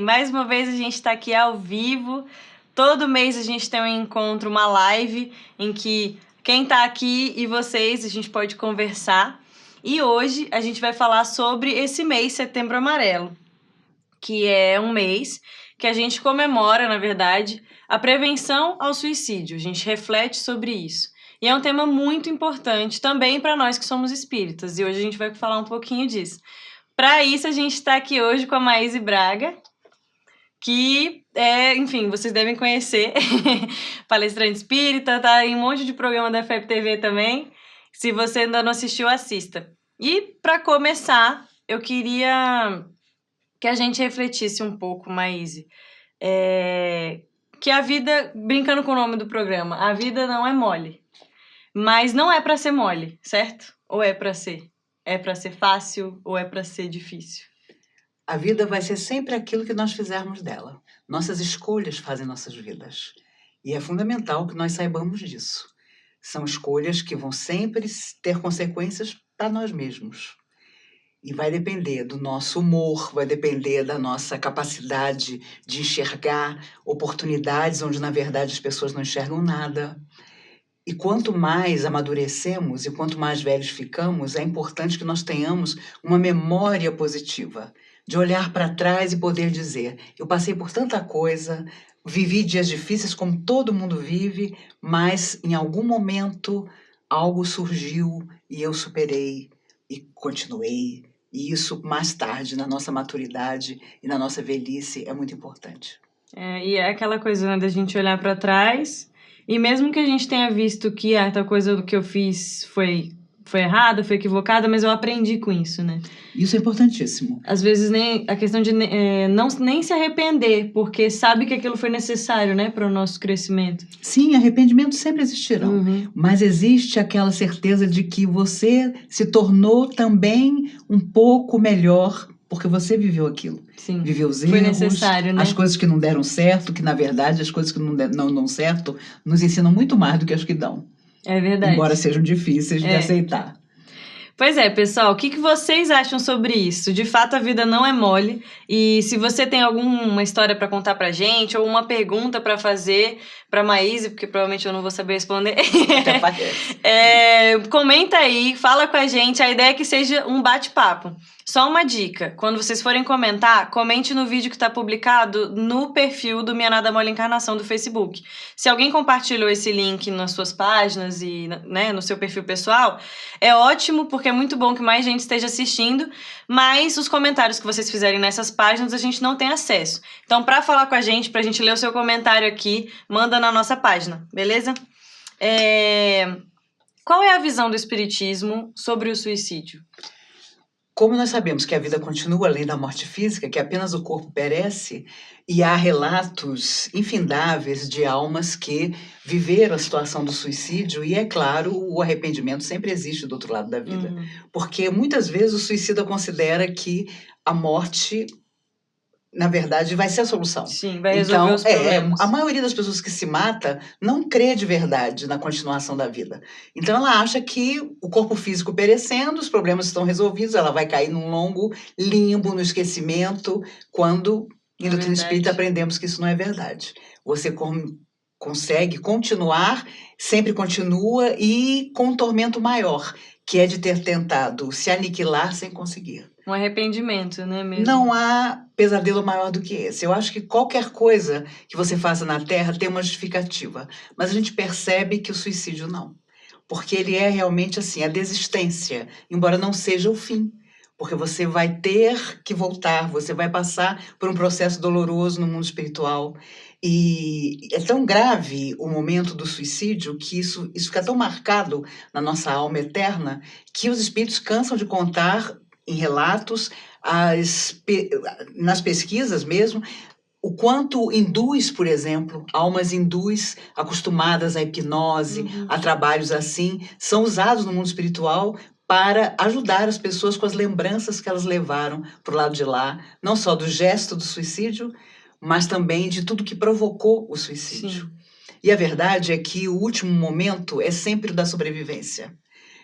Mais uma vez a gente está aqui ao vivo. Todo mês a gente tem um encontro, uma live, em que quem está aqui e vocês, a gente pode conversar. E hoje a gente vai falar sobre esse mês, Setembro Amarelo, que é um mês que a gente comemora, na verdade, a prevenção ao suicídio. A gente reflete sobre isso. E é um tema muito importante também para nós que somos espíritas. E hoje a gente vai falar um pouquinho disso. Para isso, a gente está aqui hoje com a Maíse Braga, que enfim, vocês devem conhecer, palestrante espírita, tá em um monte de programa da FEB TV também. Se você ainda não assistiu, assista. E para começar, eu queria que a gente refletisse um pouco, Maíse, que a vida, brincando com o nome do programa, a vida não é mole, mas não é para ser mole, certo? Ou é para ser? É para ser fácil ou é para ser difícil? A vida vai ser sempre aquilo que nós fizermos dela. Nossas escolhas fazem nossas vidas. E é fundamental que nós saibamos disso. São escolhas que vão sempre ter consequências para nós mesmos. E vai depender do nosso humor, vai depender da nossa capacidade de enxergar oportunidades onde, na verdade, as pessoas não enxergam nada. E quanto mais amadurecemos e quanto mais velhos ficamos, é importante que nós tenhamos uma memória positiva, de olhar para trás e poder dizer: eu passei por tanta coisa, vivi dias difíceis como todo mundo vive, mas em algum momento algo surgiu e eu superei e continuei. E isso, mais tarde, na nossa maturidade e na nossa velhice, é muito importante. E é aquela coisa, né, da gente olhar para trás, e mesmo que a gente tenha visto que tal coisa do que eu fiz foi errada, foi equivocada, mas eu aprendi com isso, né? Isso é importantíssimo. Às vezes nem a questão de nem se arrepender, porque sabe que aquilo foi necessário, né, para o nosso crescimento. Sim, arrependimentos sempre existirão, mas existe aquela certeza de que você se tornou também um pouco melhor porque você viveu aquilo. Sim, viveu os foi erros, necessário, né? As coisas que não deram certo, que na verdade as coisas que não dão certo nos ensinam muito mais do que as que dão. É verdade. Embora sejam difíceis de aceitar. Pois é, pessoal, o que vocês acham sobre isso? De fato, a vida não é mole. E se você tem alguma história para contar pra gente, ou uma pergunta para fazer pra Maíse, porque provavelmente eu não vou saber responder, Até parece. Comenta aí, fala com a gente. A ideia é que seja um bate-papo. Só uma dica, quando vocês forem comentar, comente no vídeo que está publicado no perfil do Minha Nada Mole Encarnação do Facebook. Se alguém compartilhou esse link nas suas páginas e, né, no seu perfil pessoal, é ótimo, porque é muito bom que mais gente esteja assistindo, mas os comentários que vocês fizerem nessas páginas a gente não tem acesso. Então, para falar com a gente, pra gente ler o seu comentário aqui, manda na nossa página, beleza? Qual é a visão do Espiritismo sobre o suicídio? Como nós sabemos que a vida continua além da morte física, que apenas o corpo perece, e há relatos infindáveis de almas que viveram a situação do suicídio, e é claro, o arrependimento sempre existe do outro lado da vida. Porque muitas vezes o suicida considera que a morte, na verdade, vai ser a solução. Sim, vai resolver os problemas. A maioria das pessoas que se mata não crê de verdade na continuação da vida. Então ela acha que o corpo físico perecendo, os problemas estão resolvidos, ela vai cair num longo limbo, no esquecimento, quando em doutrina espírita aprendemos que isso não é verdade. Você consegue continuar, sempre continua, e com um tormento maior, que é de ter tentado se aniquilar sem conseguir. Um arrependimento, né, mesmo? Não há pesadelo maior do que esse. Eu acho que qualquer coisa que você faça na Terra tem uma justificativa. Mas a gente percebe que o suicídio não. Porque ele é realmente assim, a desistência, embora não seja o fim. Porque você vai ter que voltar, você vai passar por um processo doloroso no mundo espiritual. E é tão grave o momento do suicídio que isso fica tão marcado na nossa alma eterna que os espíritos cansam de contar em relatos, nas pesquisas mesmo, o quanto hindus, por exemplo, almas hindus acostumadas à hipnose, a trabalhos assim, são usados no mundo espiritual para ajudar as pessoas com as lembranças que elas levaram para o lado de lá, não só do gesto do suicídio, mas também de tudo que provocou o suicídio. Sim. E a verdade é que o último momento é sempre o da sobrevivência.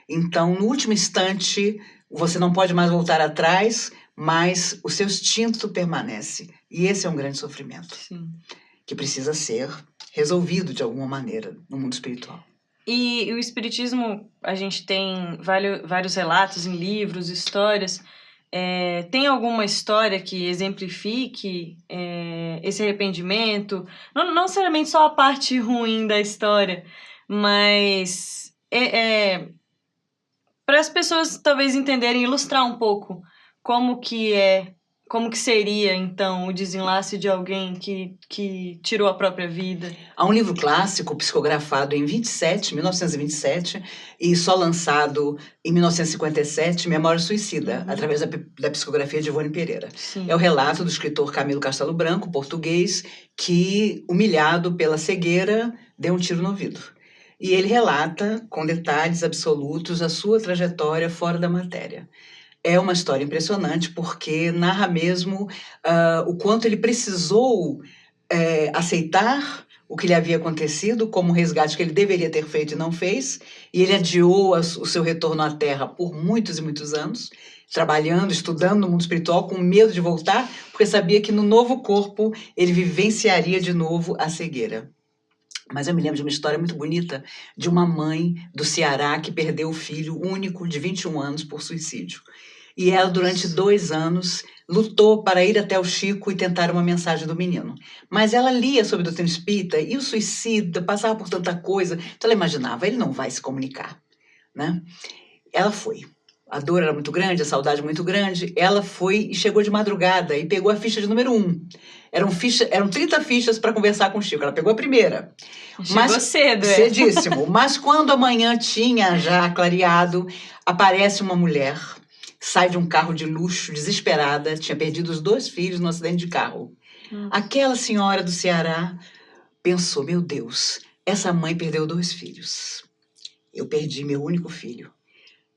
Então, no último instante, você não pode mais voltar atrás, mas o seu instinto permanece. E esse é um grande sofrimento, Sim. que precisa ser resolvido de alguma maneira no mundo espiritual. E o espiritismo, a gente tem vários relatos em livros, histórias. Tem alguma história que exemplifique esse arrependimento? Não necessariamente só a parte ruim da história, mas para as pessoas talvez entenderem, ilustrar um pouco como que seria, então, o desenlace de alguém que tirou a própria vida. Há um livro clássico psicografado em 1927, e só lançado em 1957, Memória Suicida, através da psicografia de Ivone Pereira. Sim. É o relato do escritor Camilo Castelo Branco, português, que, humilhado pela cegueira, deu um tiro no ouvido. E ele relata, com detalhes absolutos, a sua trajetória fora da matéria. É uma história impressionante, porque narra mesmo o quanto ele precisou aceitar o que lhe havia acontecido como um resgate que ele deveria ter feito e não fez, e ele adiou o seu retorno à Terra por muitos e muitos anos, trabalhando, estudando no mundo espiritual, com medo de voltar, porque sabia que no novo corpo ele vivenciaria de novo a cegueira. Mas eu me lembro de uma história muito bonita de uma mãe do Ceará que perdeu o filho único de 21 anos por suicídio. E ela, durante 2 anos, lutou para ir até o Chico e tentar uma mensagem do menino. Mas ela lia sobre a doutrina espírita e o suicida passava por tanta coisa. Então ela imaginava, ele não vai se comunicar, né? Ela foi. A dor era muito grande, a saudade muito grande. Ela foi e chegou de madrugada e pegou a ficha de número 1. Eram 30 fichas para conversar com o Chico. Ela pegou a primeira. Chegou cedo, Cedíssimo. Mas quando a manhã tinha já clareado, aparece uma mulher, sai de um carro de luxo, desesperada, tinha perdido os 2 filhos num acidente de carro. Aquela senhora do Ceará pensou, meu Deus, essa mãe perdeu 2 filhos. Eu perdi meu único filho.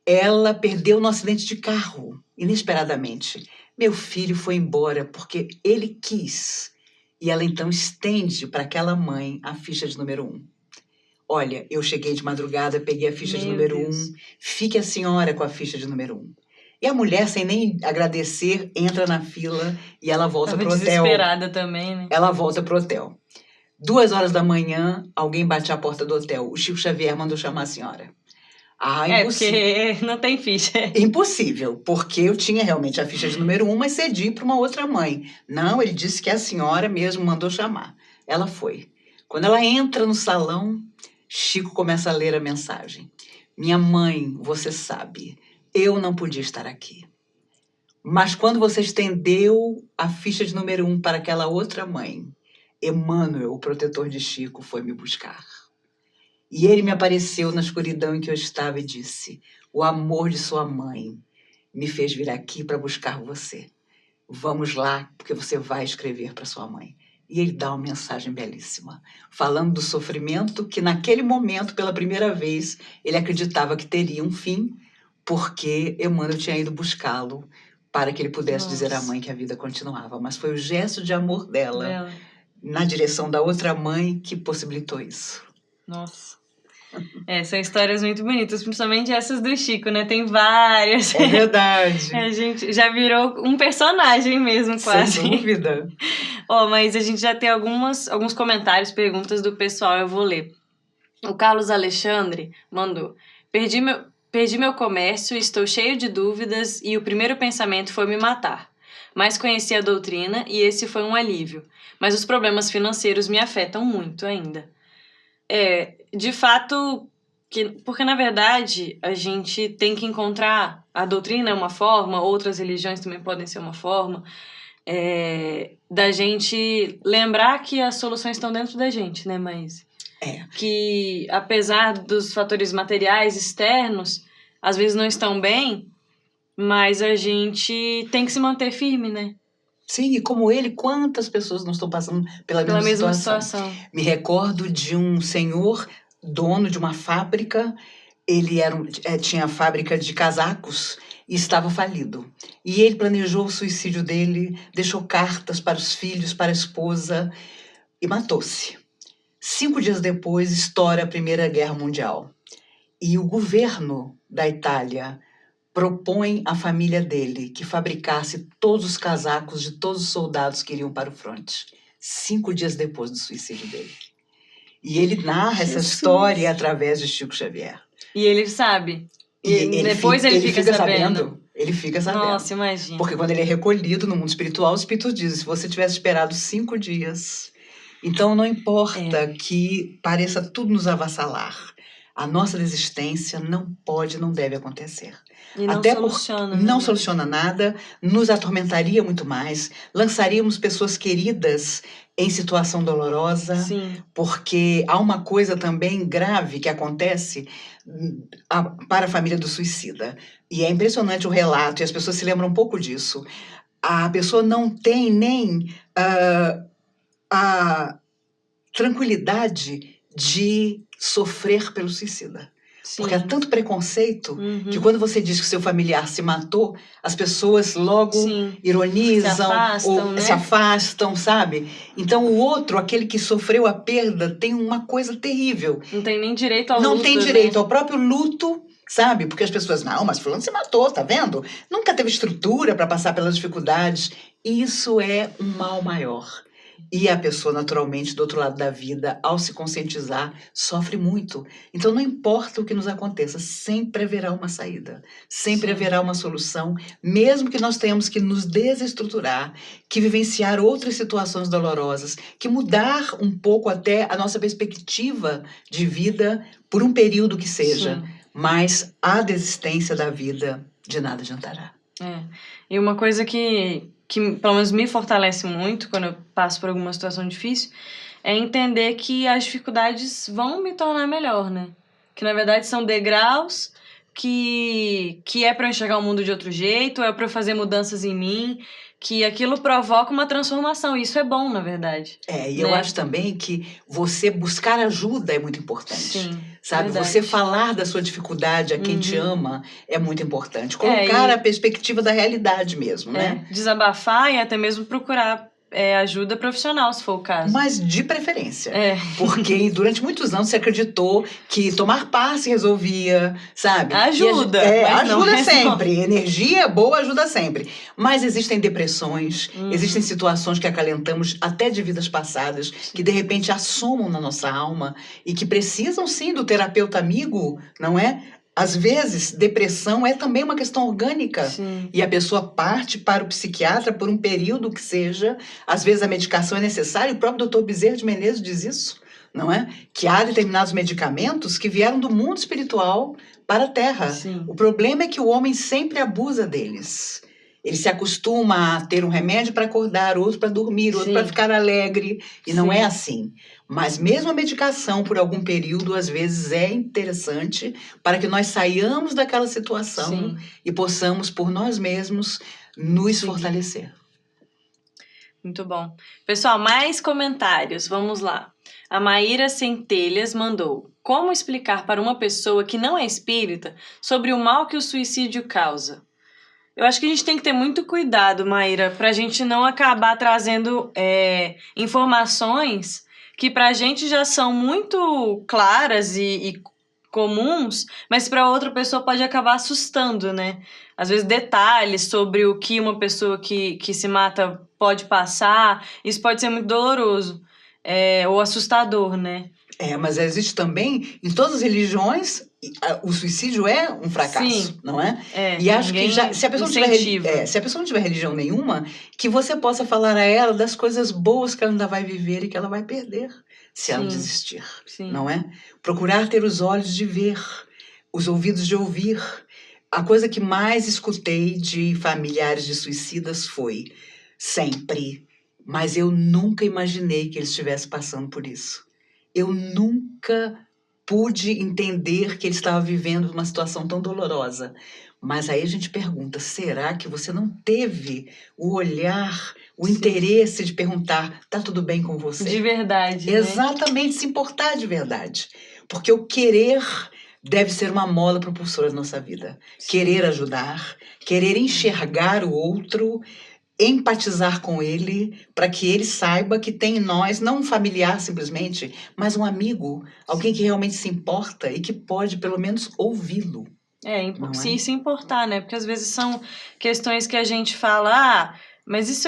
Ela perdeu no acidente de carro, inesperadamente. Meu filho foi embora porque ele quis. E ela então estende para aquela mãe a ficha de número 1. Olha, eu cheguei de madrugada, peguei a ficha de número 1. Fique a senhora com a ficha de número 1. E a mulher, sem nem agradecer, entra na fila e ela volta pro hotel. Desesperada também, né? Ela volta pro hotel. 2 horas da manhã, alguém bate à porta do hotel. O Chico Xavier mandou chamar a senhora. Porque não tem ficha. Impossível, porque eu tinha realmente a ficha de número 1, mas cedi para uma outra mãe. Não, ele disse que a senhora mesmo mandou chamar. Ela foi. Quando ela entra no salão, Chico começa a ler a mensagem. Minha mãe, você sabe, eu não podia estar aqui. Mas quando você estendeu a ficha de número 1 para aquela outra mãe, Emmanuel, o protetor de Chico, foi me buscar. E ele me apareceu na escuridão em que eu estava e disse, o amor de sua mãe me fez vir aqui para buscar você. Vamos lá, porque você vai escrever para sua mãe. E ele dá uma mensagem belíssima, falando do sofrimento que naquele momento, pela primeira vez, ele acreditava que teria um fim, porque Emmanuel tinha ido buscá-lo para que ele pudesse dizer à mãe que a vida continuava. Mas foi o gesto de amor dela na direção da outra mãe que possibilitou isso. Nossa. São histórias muito bonitas, principalmente essas do Chico, né? Tem várias. É verdade. A gente já virou um personagem mesmo, quase. Sem dúvida. Mas a gente já tem alguns comentários, perguntas do pessoal, eu vou ler. O Carlos Alexandre mandou: Perdi meu comércio, estou cheio de dúvidas e o primeiro pensamento foi me matar. Mas conheci a doutrina e esse foi um alívio. Mas os problemas financeiros me afetam muito ainda. De fato, porque na verdade a gente tem que encontrar, a doutrina é uma forma, outras religiões também podem ser uma forma, da gente lembrar que as soluções estão dentro da gente, né, Maíse? Que apesar dos fatores materiais externos, às vezes não estão bem, mas a gente tem que se manter firme, né? Sim, e como ele, quantas pessoas não estão passando pela mesma situação? Me recordo de um senhor, dono de uma fábrica, ele tinha fábrica de casacos e estava falido. E ele planejou o suicídio dele, deixou cartas para os filhos, para a esposa e matou-se. 5 dias depois, estoura a Primeira Guerra Mundial. E o governo da Itália propõe à família dele que fabricasse todos os casacos de todos os soldados que iriam para o fronte, 5 dias depois do suicídio dele. E ele narra essa Jesus. história através de Chico Xavier. E ele sabe. E ele Depois ele fica sabendo. Ele fica sabendo. Nossa, imagina. Porque quando ele é recolhido no mundo espiritual, os espíritos dizem, se você tivesse esperado 5 dias... Então, não importa que pareça tudo nos avassalar. A nossa desistência não pode, não deve acontecer. E não Até soluciona. não soluciona nada, nos atormentaria muito mais, lançaríamos pessoas queridas em situação dolorosa, Sim. porque há uma coisa também grave que acontece para a família do suicida. E é impressionante o relato, e as pessoas se lembram um pouco disso. A pessoa não tem nem a tranquilidade de sofrer pelo suicida. Sim. Porque há tanto preconceito que quando você diz que seu familiar se matou, as pessoas logo ironizam, se afastam, ou né? se afastam, sabe? Então o outro, aquele que sofreu a perda, tem uma coisa terrível. Não tem nem direito ao luto, Não tem direito, né? ao próprio luto, sabe? Porque as pessoas, não, mas fulano se matou, tá vendo? Nunca teve estrutura para passar pelas dificuldades. Isso é um mal maior. E a pessoa, naturalmente, do outro lado da vida, ao se conscientizar, sofre muito. Então, não importa o que nos aconteça, sempre haverá uma saída. Sempre haverá uma solução, mesmo que nós tenhamos que nos desestruturar, que vivenciar outras situações dolorosas, que mudar um pouco até a nossa perspectiva de vida por um período que seja. Mas a desistência da vida de nada adiantará. E uma coisa que pelo menos me fortalece muito quando eu passo por alguma situação difícil, é entender que as dificuldades vão me tornar melhor, né? Que na verdade são degraus, que é para eu enxergar o mundo de outro jeito, é para eu fazer mudanças em mim, que aquilo provoca uma transformação. E isso é bom, na verdade. E eu acho também que você buscar ajuda é muito importante. Sim, sabe? verdade. Você falar da sua dificuldade a quem te ama é muito importante. Colocar a perspectiva da realidade mesmo, né? Desabafar e até mesmo procurar ajuda profissional, se for o caso. Mas de preferência. Porque durante muitos anos você acreditou que tomar passe resolvia, sabe? Ajuda. Ajuda sempre. Energia boa ajuda sempre. Mas existem depressões, existem situações que acalentamos até de vidas passadas, que de repente assomam na nossa alma e que precisam sim do terapeuta amigo, não é? Às vezes, depressão é também uma questão orgânica. Sim. E a pessoa parte para o psiquiatra por um período que seja. Às vezes a medicação é necessária. O próprio Dr. Bezerra de Menezes diz isso, não é? Que há determinados medicamentos que vieram do mundo espiritual para a Terra. Sim. O problema é que o homem sempre abusa deles. Ele se acostuma a ter um remédio para acordar, outro para dormir, outro para ficar alegre. E não é assim. Mas mesmo a medicação, por algum período, às vezes é interessante para que nós saiamos daquela situação e possamos, por nós mesmos, nos fortalecer. Muito bom. Pessoal, mais comentários. Vamos lá. A Maíra Centelhas mandou: como explicar para uma pessoa que não é espírita sobre o mal que o suicídio causa? Eu acho que a gente tem que ter muito cuidado, Maíra, para a gente não acabar trazendo informações que para a gente já são muito claras e comuns, mas para outra pessoa pode acabar assustando, né? Às vezes detalhes sobre o que uma pessoa que se mata pode passar, isso pode ser muito doloroso ou assustador, né? Mas existe também, em todas as religiões, o suicídio é um fracasso, não é? E acho que se a pessoa não tiver religião nenhuma, que você possa falar a ela das coisas boas que ela ainda vai viver e que ela vai perder se ela desistir, não é? Procurar ter os olhos de ver, os ouvidos de ouvir. A coisa que mais escutei de familiares de suicidas foi sempre, mas eu nunca imaginei que eles estivessem passando por isso. Eu nunca pude entender que ele estava vivendo uma situação tão dolorosa. Mas aí a gente pergunta, será que você não teve o olhar, o interesse de perguntar, tá tudo bem com você? De verdade, Exatamente, se importar de verdade. Porque o querer deve ser uma mola propulsora da nossa vida. Querer ajudar, querer enxergar o outro, empatizar com ele, para que ele saiba que tem em nós, não um familiar simplesmente, mas um amigo, alguém que realmente se importa e que pode pelo menos ouvi-lo. Não é? Se importar, né? Porque às vezes são questões que a gente fala, mas isso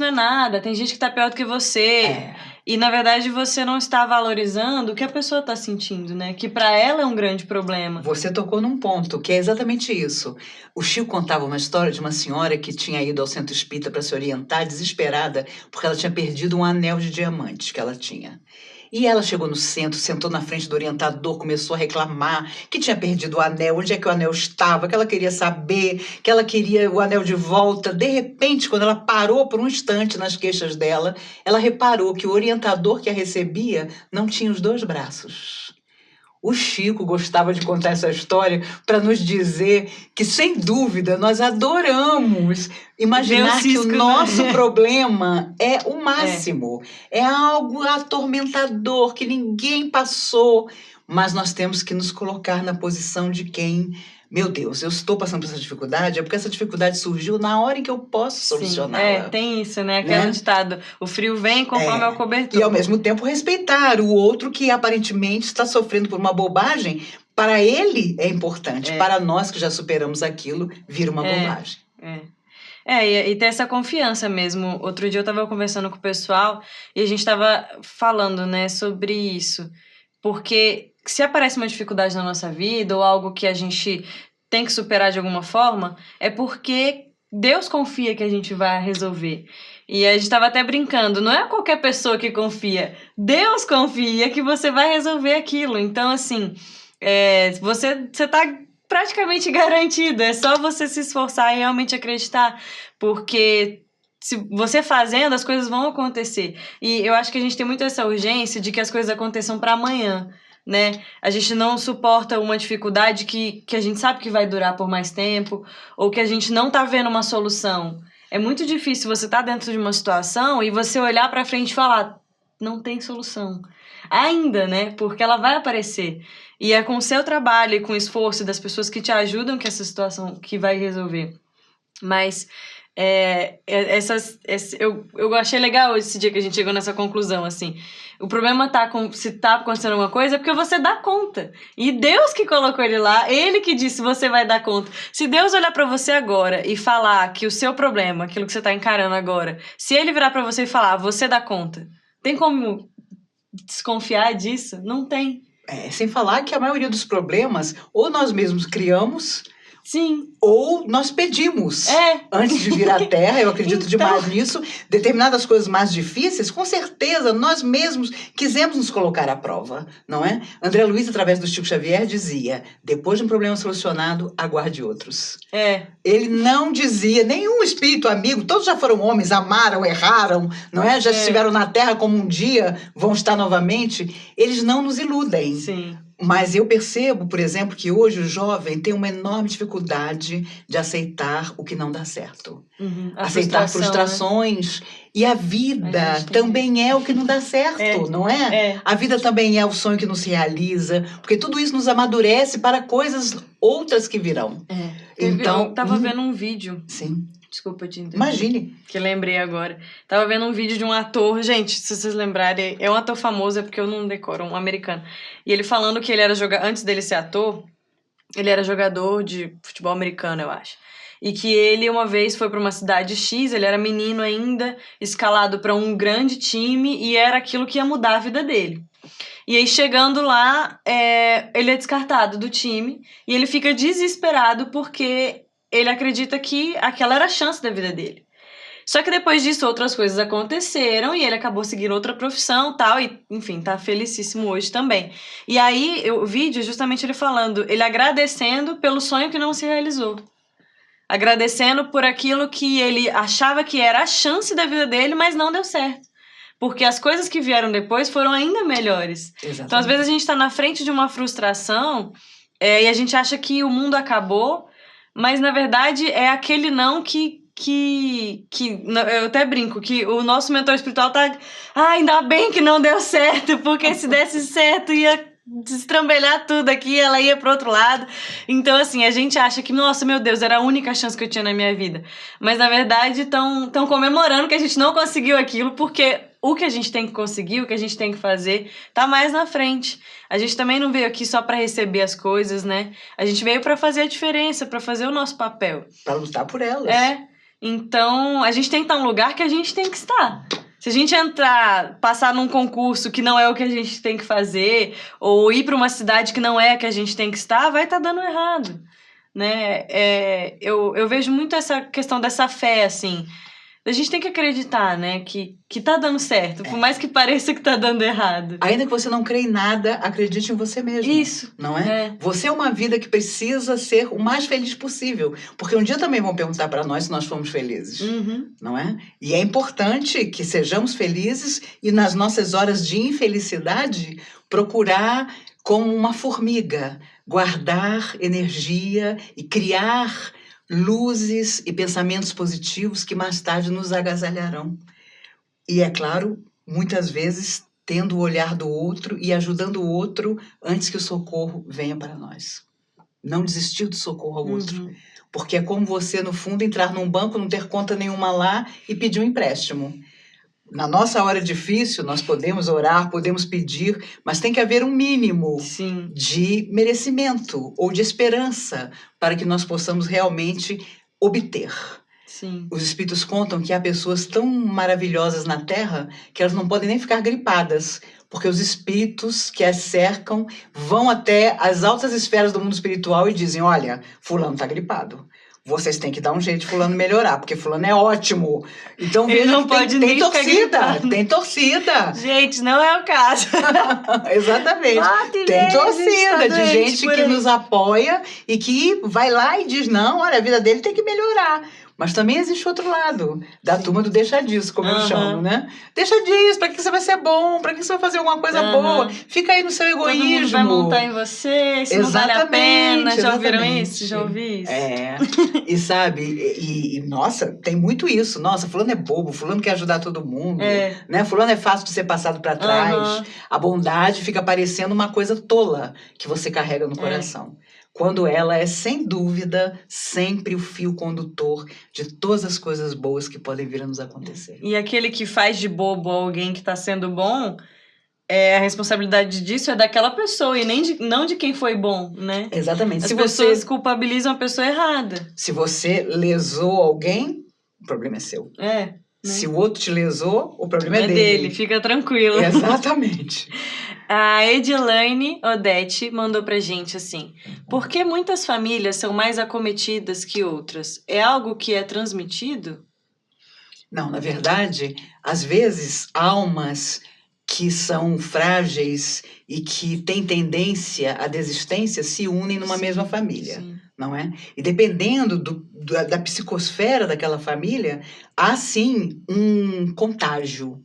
não é nada, tem gente que tá pior do que você. É. E na verdade você não está valorizando o que a pessoa tá sentindo, né? Que pra ela é um grande problema. Você tocou num ponto, que é exatamente isso. O Chico contava uma história de uma senhora que tinha ido ao centro espírita para se orientar, desesperada, porque ela tinha perdido um anel de diamantes que ela tinha. E ela chegou no centro, sentou na frente do orientador, começou a reclamar que tinha perdido o anel, onde é que o anel estava, que ela queria saber, que ela queria o anel de volta. De repente, quando ela parou por um instante nas queixas dela, ela reparou que o orientador que a recebia não tinha os 2 braços. O Chico gostava de contar essa história para nos dizer que, sem dúvida, nós adoramos imaginar que o nosso problema é o máximo. É algo atormentador, que ninguém passou. Mas nós temos que nos colocar na posição de quem... Meu Deus, eu estou passando por essa dificuldade, é porque essa dificuldade surgiu na hora em que eu posso solucioná-la. Tem isso, né? Aquele ditado, o frio vem conforme é o cobertor. E, ao mesmo tempo, respeitar o outro que, aparentemente, está sofrendo por uma bobagem. Para ele é importante. Para nós que já superamos aquilo, vira uma bobagem. E ter essa confiança mesmo. Outro dia eu estava conversando com o pessoal e a gente estava falando, né, sobre isso. Porque se aparece uma dificuldade na nossa vida ou algo que a gente tem que superar de alguma forma, é porque Deus confia que a gente vai resolver. E a gente estava até brincando, não é qualquer pessoa que confia, Deus confia que você vai resolver aquilo. Então, assim, você está praticamente garantido, é só você se esforçar e realmente acreditar, porque se você fazendo, as coisas vão acontecer. E eu acho que a gente tem muito essa urgência de que as coisas aconteçam para amanhã, né? A gente não suporta uma dificuldade que a gente sabe que vai durar por mais tempo, ou que a gente não tá vendo uma solução. É muito difícil você estar dentro de uma situação e você olhar para frente e falar, não tem solução. Ainda, né? Porque ela vai aparecer. E é com o seu trabalho e com o esforço das pessoas que te ajudam que essa situação que vai resolver. Mas eu achei legal esse dia que a gente chegou nessa conclusão, assim. O problema se tá acontecendo alguma coisa é porque você dá conta. E Deus que colocou ele lá, ele que disse você vai dar conta. Se Deus olhar pra você agora e falar que o seu problema, aquilo que você tá encarando agora, se ele virar pra você e falar, você dá conta, tem como desconfiar disso? Não tem. Sem falar que a maioria dos problemas ou nós mesmos criamos... Sim. Ou nós pedimos. Antes de vir à Terra, eu acredito demais nisso, determinadas coisas mais difíceis, com certeza, nós mesmos quisemos nos colocar à prova, não é? André Luiz, através do Chico Xavier, dizia, depois de um problema solucionado, aguarde outros. Ele não dizia, nenhum espírito amigo, todos já foram homens, amaram, erraram, não é? Já estiveram na Terra como um dia vão estar novamente. Eles não nos iludem. Sim. Mas eu percebo, por exemplo, que hoje o jovem tem uma enorme dificuldade de aceitar o que não dá certo. Aceitar frustrações. Né? E a vida também é o que não dá certo, não é? A vida também é o sonho que não se realiza, porque tudo isso nos amadurece para coisas outras que virão. Então, eu tava vendo um vídeo. Sim. Desculpa te interromper. Imagine. Que lembrei agora. Tava vendo um vídeo de um ator, gente, se vocês lembrarem, é um ator famoso, é porque eu não decoro, um americano. E ele falando que ele era antes dele ser ator, ele era jogador de futebol americano, eu acho. E que ele uma vez foi para uma cidade X, ele era menino ainda, escalado para um grande time, e era aquilo que ia mudar a vida dele. E aí, chegando lá, ele é descartado do time, e ele fica desesperado porque ele acredita que aquela era a chance da vida dele. Só que depois disso, outras coisas aconteceram e ele acabou seguindo outra profissão e tal. E, enfim, tá felicíssimo hoje também. E aí, o vídeo, justamente ele falando, ele agradecendo pelo sonho que não se realizou. Agradecendo por aquilo que ele achava que era a chance da vida dele, mas não deu certo. Porque as coisas que vieram depois foram ainda melhores. Exatamente. Então, às vezes, a gente tá na frente de uma frustração e a gente acha que o mundo acabou, mas, na verdade, é aquele não que eu até brinco, que o nosso mentor espiritual tá... ainda bem que não deu certo, porque se desse certo ia destrambelhar tudo aqui, ela ia pro outro lado. Então, assim, a gente acha que, nossa, meu Deus, era a única chance que eu tinha na minha vida. Mas, na verdade, estão comemorando que a gente não conseguiu aquilo, porque o que a gente tem que conseguir, o que a gente tem que fazer, tá mais na frente. A gente também não veio aqui só para receber as coisas, né? A gente veio para fazer a diferença, para fazer o nosso papel. Para lutar por elas. Então a gente tem que estar num lugar que a gente tem que estar. Se a gente passar num concurso que não é o que a gente tem que fazer, ou ir para uma cidade que não é a que a gente tem que estar, vai estar dando errado, né? Eu vejo muito essa questão dessa fé, assim. A gente tem que acreditar, né, que tá dando certo, por mais que pareça que tá dando errado. Ainda que você não crê em nada, acredite em você mesmo. Isso. Não é? Você é uma vida que precisa ser o mais feliz possível. Porque um dia também vão perguntar para nós se nós fomos felizes. Não é? E é importante que sejamos felizes e nas nossas horas de infelicidade procurar, como uma formiga, guardar energia e criar luzes e pensamentos positivos que mais tarde nos agasalharão. E, é claro, muitas vezes tendo o olhar do outro e ajudando o outro antes que o socorro venha para nós. Não desistir do socorro ao outro. Porque é como você, no fundo, entrar num banco, não ter conta nenhuma lá e pedir um empréstimo. Na nossa hora difícil, nós podemos orar, podemos pedir, mas tem que haver um mínimo de merecimento ou de esperança para que nós possamos realmente obter. Os espíritos contam que há pessoas tão maravilhosas na Terra que elas não podem nem ficar gripadas, porque os espíritos que as cercam vão até as altas esferas do mundo espiritual e dizem: olha, fulano está gripado. Vocês têm que dar um jeito de fulano melhorar, porque fulano é ótimo. Então veja que tem torcida, tem torcida. Gente, não é o caso. Exatamente. Tem torcida de gente que nos apoia e que vai lá e diz: não, olha, a vida dele tem que melhorar. Mas também existe outro lado, da turma do deixa disso, como eu chamo, né? Deixa disso, pra que você vai ser bom? Pra que você vai fazer alguma coisa boa? Fica aí no seu egoísmo. Todo mundo vai montar em você, isso não vale a pena. Já ouviram isso? Já ouvi isso? E sabe, nossa, tem muito isso. Nossa, fulano é bobo, fulano quer ajudar todo mundo. Né? Fulano é fácil de ser passado pra trás. A bondade fica parecendo uma coisa tola que você carrega no coração. Quando ela é, sem dúvida, sempre o fio condutor de todas as coisas boas que podem vir a nos acontecer. E aquele que faz de bobo alguém que está sendo bom, a responsabilidade disso é daquela pessoa e não de quem foi bom, né? Exatamente. As pessoas culpabilizam a pessoa errada. Se você lesou alguém, o problema é seu. Né? Se o outro te lesou, o problema é dele. Fica tranquilo. Exatamente. A Edilane Odete mandou pra gente assim: por que muitas famílias são mais acometidas que outras? É algo que é transmitido? Não, na verdade, às vezes, almas que são frágeis e que têm tendência à desistência se unem numa mesma família, não é? E dependendo da psicosfera daquela família, há sim um contágio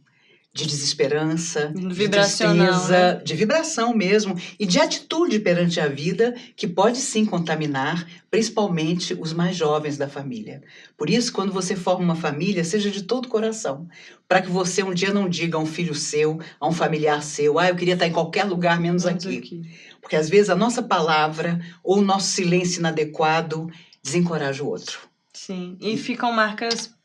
de desesperança, de tristeza, né? De vibração mesmo, e de atitude perante a vida que pode sim contaminar, principalmente os mais jovens da família. Por isso, quando você forma uma família, seja de todo o coração, para que você um dia não diga a um filho seu, a um familiar seu: eu queria estar em qualquer lugar menos aqui. Porque às vezes a nossa palavra ou o nosso silêncio inadequado desencoraja o outro. Sim, e ficam marcas.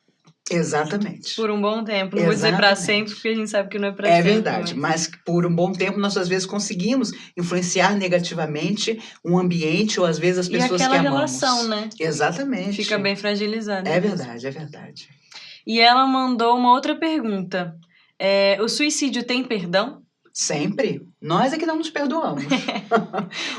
Exatamente. Por um bom tempo. Não vou dizer para sempre, porque a gente sabe que não é para sempre. É verdade, mas por um bom tempo nós às vezes conseguimos influenciar negativamente um ambiente ou às vezes as pessoas que amamos. E aquela relação, né? Exatamente. Fica bem fragilizada. É verdade, é verdade. E ela mandou uma outra pergunta. O suicídio tem perdão? Sempre. Nós é que não nos perdoamos.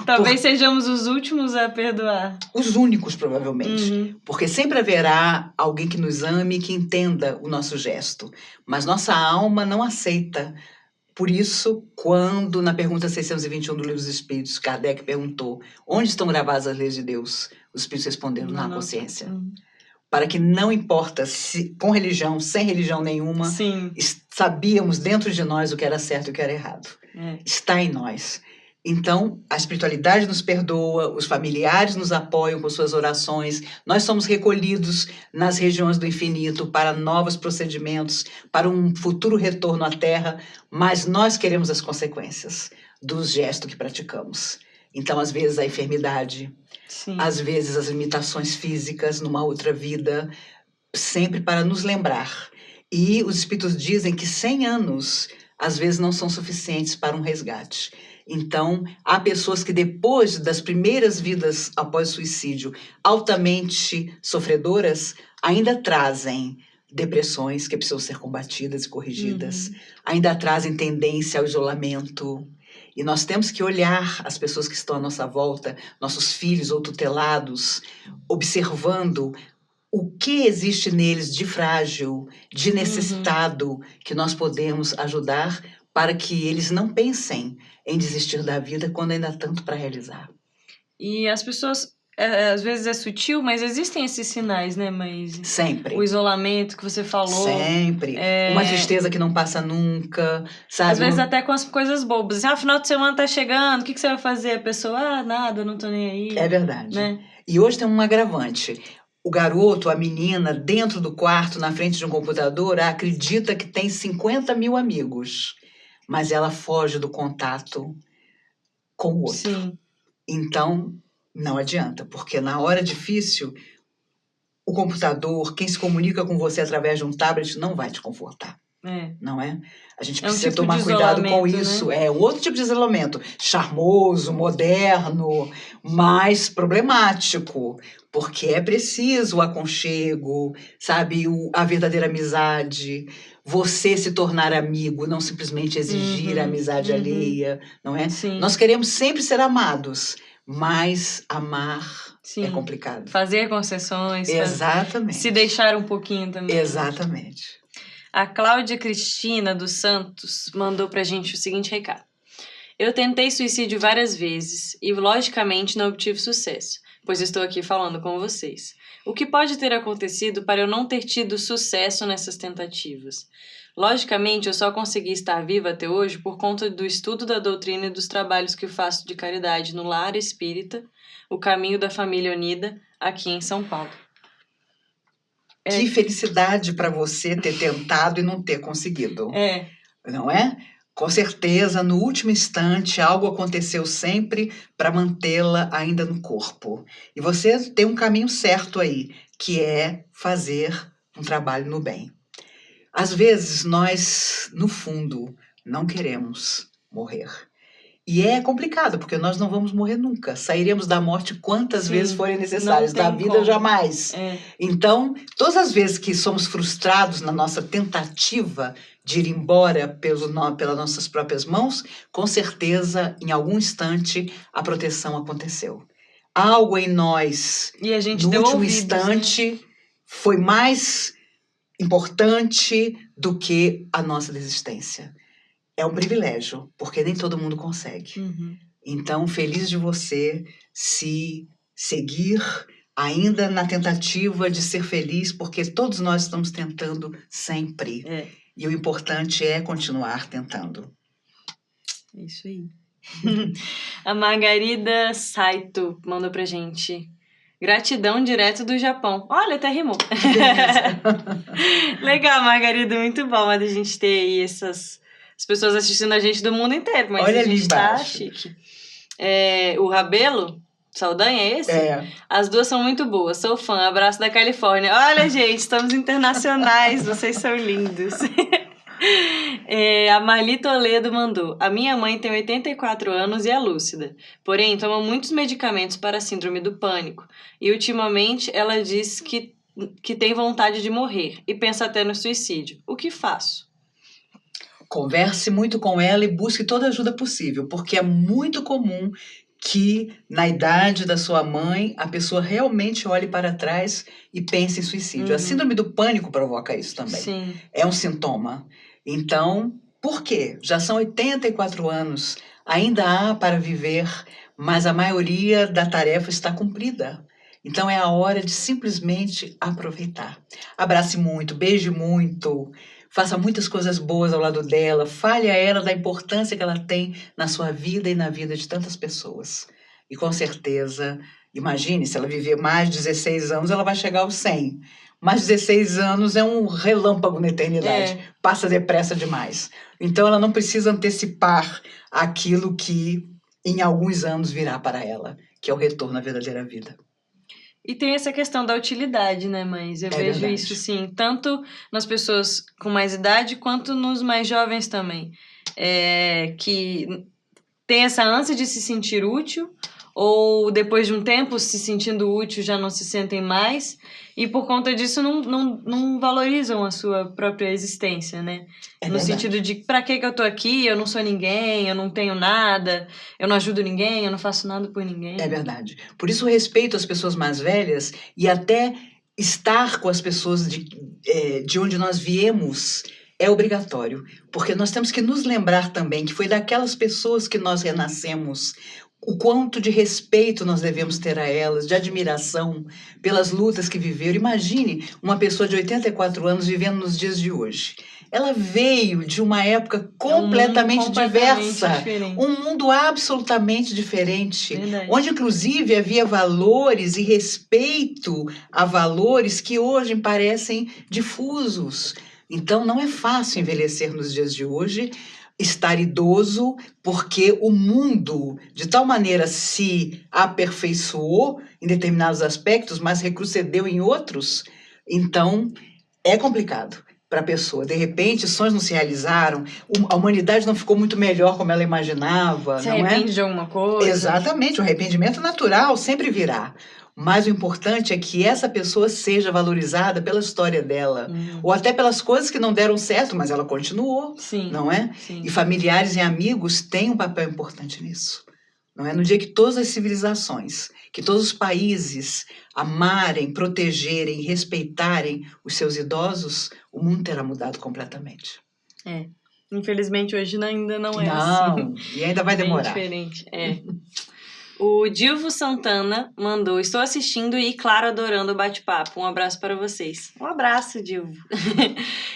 Talvez sejamos os últimos a perdoar. Os únicos, provavelmente. Porque sempre haverá alguém que nos ame e que entenda o nosso gesto. Mas nossa alma não aceita. Por isso, quando na pergunta 621 do Livro dos Espíritos, Kardec perguntou: onde estão gravadas as leis de Deus? Os Espíritos responderam: na consciência. Para que não importa se com religião, sem religião nenhuma, sabíamos dentro de nós o que era certo e o que era errado. Está em nós. Então, a espiritualidade nos perdoa, os familiares nos apoiam com suas orações, nós somos recolhidos nas regiões do infinito para novos procedimentos, para um futuro retorno à Terra, mas nós queremos as consequências do gesto que praticamos. Então, às vezes, a enfermidade, às vezes as limitações físicas numa outra vida, sempre para nos lembrar E os espíritos dizem que 100 anos, às vezes, não são suficientes para um resgate. Então, há pessoas que depois das primeiras vidas após o suicídio, altamente sofredoras, ainda trazem depressões que precisam ser combatidas e corrigidas, ainda trazem tendência ao isolamento. E nós temos que olhar as pessoas que estão à nossa volta, nossos filhos ou tutelados, observando o que existe neles de frágil, de necessitado, que nós podemos ajudar para que eles não pensem em desistir da vida quando ainda há tanto para realizar. E as pessoas, às vezes é sutil, mas existem esses sinais, né, Maíse? Sempre. O isolamento que você falou. Sempre. Uma tristeza que não passa nunca, sabe? Às vezes até com as coisas bobas. Assim, final de semana tá chegando, o que você vai fazer? A pessoa, nada, não tô nem aí. É verdade. Né? E hoje tem um agravante. O garoto, a menina, dentro do quarto, na frente de um computador, acredita que tem 50 mil amigos, mas ela foge do contato com o outro. Sim. Então, não adianta, porque na hora difícil, o computador, quem se comunica com você através de um tablet, não vai te confortar. Não é? A gente precisa tomar cuidado com isso. Né? É outro tipo de isolamento. Charmoso, moderno, mas problemático. Porque é preciso o aconchego, sabe? A verdadeira amizade. Você se tornar amigo, não simplesmente exigir a amizade alheia, não é? Sim. Nós queremos sempre ser amados, mas amar é complicado. Fazer concessões. Exatamente. Se deixar um pouquinho também. Exatamente. A Cláudia Cristina dos Santos mandou pra gente o seguinte recado. Eu tentei suicídio várias vezes e, logicamente, não obtive sucesso, pois estou aqui falando com vocês. O que pode ter acontecido para eu não ter tido sucesso nessas tentativas? Logicamente, eu só consegui estar viva até hoje por conta do estudo da doutrina e dos trabalhos que faço de caridade no Lar Espírita, o Caminho da Família Unida, aqui em São Paulo. Que felicidade para você ter tentado e não ter conseguido. Não é? Com certeza, no último instante, algo aconteceu sempre para mantê-la ainda no corpo. E você tem um caminho certo aí, que é fazer um trabalho no bem. Às vezes, nós, no fundo, não queremos morrer. E é complicado, porque nós não vamos morrer nunca. Sairemos da morte quantas vezes forem necessárias, da vida jamais. Então, todas as vezes que somos frustrados na nossa tentativa de ir embora pelas nossas próprias mãos, com certeza, em algum instante, a proteção aconteceu. Algo em nós, e a gente no último instante, foi mais importante do que a nossa desistência. É um privilégio, porque nem todo mundo consegue. Então, feliz de você se seguir ainda na tentativa de ser feliz, porque todos nós estamos tentando sempre. E o importante é continuar tentando. É isso aí. A Margarida Saito mandou pra gente. Gratidão direto do Japão. Olha, até rimou. Legal, Margarida, muito bom a gente ter aí as pessoas assistindo a gente do mundo inteiro, mas olha a gente tá embaixo. chique. O Rabelo, Saldanha é esse? As duas são muito boas, sou fã, abraço da Califórnia. Olha, gente, estamos internacionais, vocês são lindos. A Marli Toledo mandou. A minha mãe tem 84 anos e é lúcida, porém toma muitos medicamentos para a síndrome do pânico. E ultimamente ela diz que tem vontade de morrer e pensa até no suicídio. O que faço? Converse muito com ela e busque toda a ajuda possível, porque é muito comum que, na idade da sua mãe, a pessoa realmente olhe para trás e pense em suicídio. A síndrome do pânico provoca isso também. Sim. É um sintoma. Então, por quê? Já são 84 anos, ainda há para viver, mas a maioria da tarefa está cumprida. Então, é a hora de simplesmente aproveitar. Abrace muito, beije muito, faça muitas coisas boas ao lado dela, fale a ela da importância que ela tem na sua vida e na vida de tantas pessoas. E com certeza, imagine, se ela viver mais de 16 anos, ela vai chegar aos 100. Mais 16 anos é um relâmpago na eternidade. Passa depressa demais. Então, ela não precisa antecipar aquilo que, em alguns anos, virá para ela, que é o retorno à verdadeira vida. E tem essa questão da utilidade, né, mães? Eu vejo verdade. isso, sim, tanto nas pessoas com mais idade, quanto nos mais jovens também. Que tem essa ânsia de se sentir útil, ou depois de um tempo, se sentindo útil, já não se sentem mais, e por conta disso não valorizam a sua própria existência, né? No sentido de, pra que eu tô aqui? Eu não sou ninguém, eu não tenho nada, eu não ajudo ninguém, eu não faço nada por ninguém. É verdade. Por isso, o respeito às pessoas mais velhas e até estar com as pessoas de onde nós viemos é obrigatório. Porque nós temos que nos lembrar também que foi daquelas pessoas que nós renascemos, o quanto de respeito nós devemos ter a elas, de admiração pelas lutas que viveram. Imagine uma pessoa de 84 anos vivendo nos dias de hoje. Ela veio de uma época completamente diversa, diferente. um mundo absolutamente diferente, Verdade. onde inclusive havia valores e respeito a valores que hoje parecem difusos. Então não é fácil envelhecer nos dias de hoje, estar idoso, porque o mundo de tal maneira se aperfeiçoou em determinados aspectos, mas retrocedeu em outros. Então é complicado para a pessoa. De repente, sonhos não se realizaram, a humanidade não ficou muito melhor como ela imaginava. Se não arrepende é? de alguma coisa. Exatamente, o arrependimento natural sempre virá. Mas o importante é que essa pessoa seja valorizada pela história dela, ou até pelas coisas que não deram certo, mas ela continuou, Sim. não é? Sim. E familiares e amigos têm um papel importante nisso. Não é? No dia que todas as civilizações, que todos os países amarem, protegerem, respeitarem os seus idosos, o mundo terá mudado completamente. Infelizmente, hoje ainda não é Não, assim. e ainda vai demorar. Bem diferente, O Dilvo Santana mandou: estou assistindo e, claro, adorando o bate-papo. Um abraço para vocês. Um abraço, Dilvo.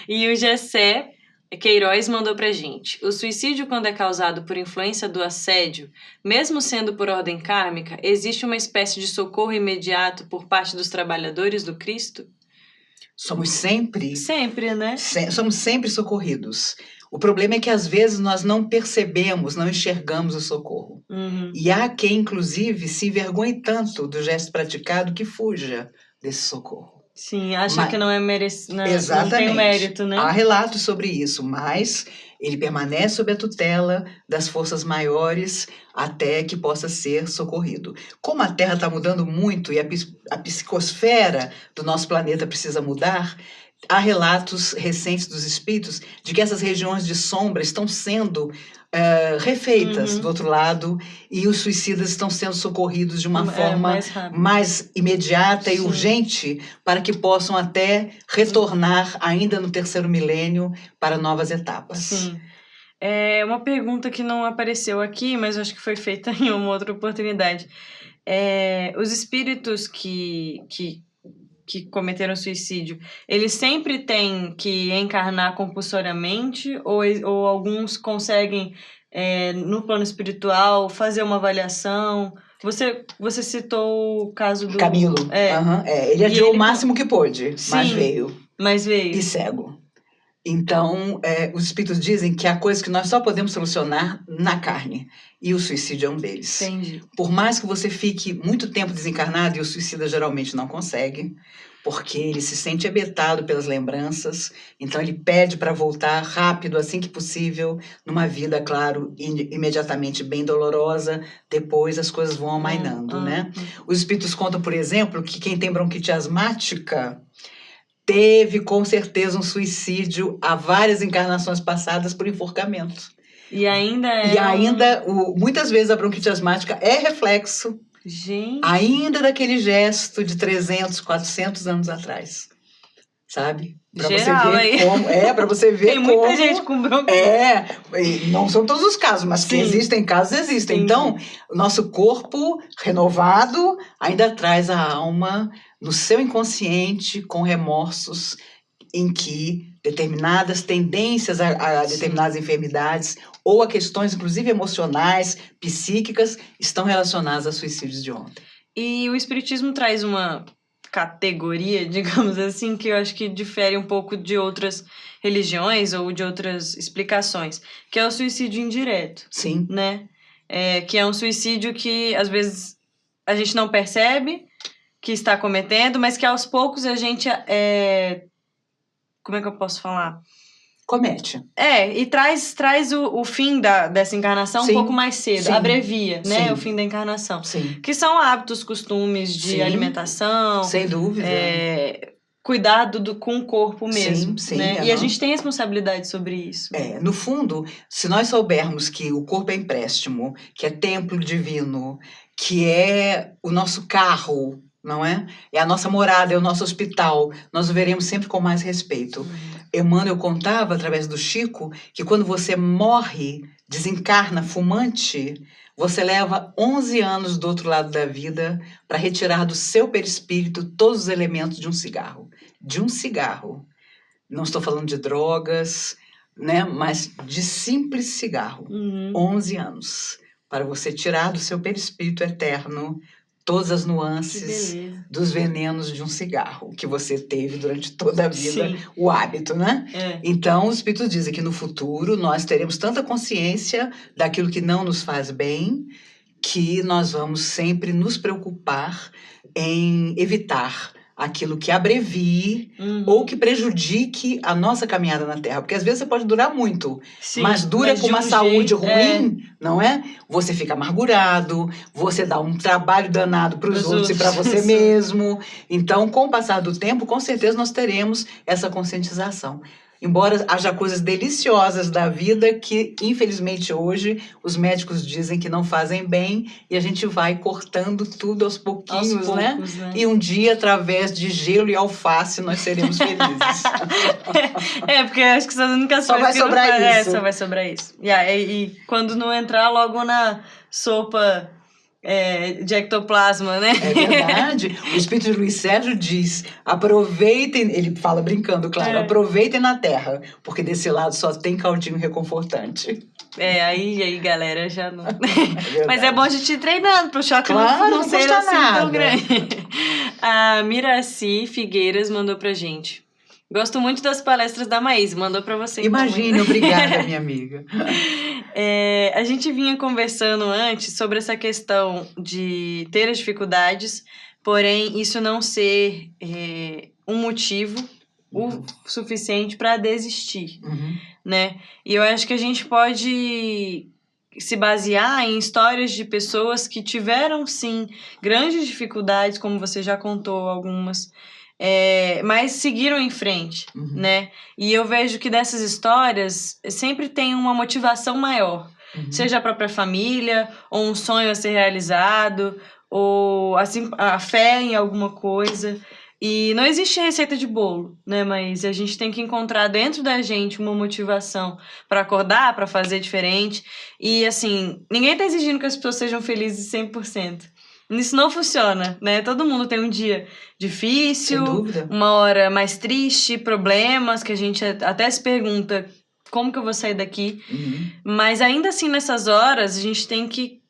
E o Gessé Queiroz mandou pra gente: o suicídio, quando é causado por influência do assédio, mesmo sendo por ordem kármica, existe uma espécie de socorro imediato por parte dos trabalhadores do Cristo? Somos sempre... Sempre, né? Somos sempre socorridos. O problema é que, às vezes, nós não percebemos, não enxergamos o socorro. E há quem, inclusive, se envergonhe tanto do gesto praticado que fuja desse socorro. Sim, acha que não é merecido, Exatamente. Não tem mérito, né? Há relatos sobre isso, mas ele permanece sob a tutela das forças maiores até que possa ser socorrido. Como a Terra está mudando muito e a psicosfera do nosso planeta precisa mudar, há relatos recentes dos espíritos de que essas regiões de sombra estão sendo refeitas do outro lado, e os suicidas estão sendo socorridos de uma forma mais imediata e urgente, para que possam até retornar ainda no terceiro milênio para novas etapas. Sim. É uma pergunta que não apareceu aqui, mas acho que foi feita em uma outra oportunidade. Os espíritos que cometeram suicídio, eles sempre têm que encarnar compulsoriamente, ou alguns conseguem, no plano espiritual, fazer uma avaliação? Você citou o caso do... Camilo. Ele adiou o máximo que pôde, mas veio. E cego. Então, os espíritos dizem que há coisas que nós só podemos solucionar na carne, e o suicídio é um deles. Entendi. Por mais que você fique muito tempo desencarnado, e o suicida geralmente não consegue, porque ele se sente abetado pelas lembranças, então ele pede para voltar rápido, assim que possível, numa vida, claro, imediatamente bem dolorosa. Depois as coisas vão amainando, né? Os espíritos contam, por exemplo, que quem tem bronquite asmática teve, com certeza, um suicídio há várias encarnações passadas por enforcamento. E ainda muitas vezes a bronquite asmática é reflexo, ainda daquele gesto de 300, 400 anos atrás. Sabe? Para você ver como... para você ver como... Tem muita gente com bronquite. Não são todos os casos, mas que existem casos, existem. Sim. Então, o nosso corpo renovado ainda traz a alma no seu inconsciente com remorsos em que determinadas tendências a determinadas enfermidades ou a questões, inclusive emocionais, psíquicas, estão relacionadas a suicídios de ontem. E o Espiritismo traz uma categoria, digamos assim, que eu acho que difere um pouco de outras religiões ou de outras explicações, que é o suicídio indireto. Sim. Né? Que é um suicídio que, às vezes, a gente não percebe, que está cometendo, mas que aos poucos a gente... Como é que eu posso falar? Comete. E traz o fim dessa encarnação um pouco mais cedo, abrevia, né, o fim da encarnação. Sim. Que são hábitos, costumes de alimentação. Sem dúvida. Cuidado com o corpo mesmo, sim, né? E a gente tem responsabilidade sobre isso. No fundo, se nós soubermos que o corpo é empréstimo, que é templo divino, que é o nosso carro, não é? É a nossa morada, é o nosso hospital, nós o veremos sempre com mais respeito. Emmanuel contava, através do Chico, que quando você morre, desencarna fumante, você leva 11 anos do outro lado da vida para retirar do seu perispírito todos os elementos de um cigarro. De um cigarro. Não estou falando de drogas, né? Mas de simples cigarro. 11 anos. Para você tirar do seu perispírito eterno todas as nuances dos venenos de um cigarro que você teve durante toda a vida, o hábito, né? Então, os espíritos dizem que no futuro nós teremos tanta consciência daquilo que não nos faz bem, que nós vamos sempre nos preocupar em evitar aquilo que abrevie ou que prejudique a nossa caminhada na Terra. Porque às vezes você pode durar muito, mas dura com uma saúde ruim, não é? Você fica amargurado, você dá um trabalho danado para os outros e para você mesmo. Então, com o passar do tempo, com certeza nós teremos essa conscientização. Embora haja coisas deliciosas da vida que, infelizmente, hoje os médicos dizem que não fazem bem e a gente vai cortando tudo aos pouquinhos, né? E um dia, através de gelo e alface, nós seremos felizes. Porque acho que são as únicas coisas que não vai só vai sobrar isso. E quando não entrar logo na sopa... de ectoplasma, né? É verdade. O espírito de Luiz Sérgio diz, aproveitem, ele fala brincando, claro, aproveitem na terra, porque desse lado só tem caldinho reconfortante. Aí, galera, já não... Mas é bom a gente ir treinando pro choque não ser assim tão grande. A Miraci Figueiras mandou pra gente. Gosto muito das palestras da Maís, mandou pra você. Imagina, obrigada, minha amiga. A gente vinha conversando antes sobre essa questão de ter as dificuldades, porém isso não ser um motivo o suficiente para desistir, né? E eu acho que a gente pode se basear em histórias de pessoas que tiveram, sim, grandes dificuldades, como você já contou algumas, mas seguiram em frente, né? E eu vejo que dessas histórias sempre tem uma motivação maior. Seja a própria família, ou um sonho a ser realizado, ou assim, a fé em alguma coisa. E não existe receita de bolo, né? Mas a gente tem que encontrar dentro da gente uma motivação para acordar, para fazer diferente. E, assim, ninguém tá exigindo que as pessoas sejam felizes 100%. Isso não funciona, né? Todo mundo tem um dia difícil, uma hora mais triste, problemas que a gente até se pergunta como que eu vou sair daqui. Mas ainda assim, nessas horas, a gente tem que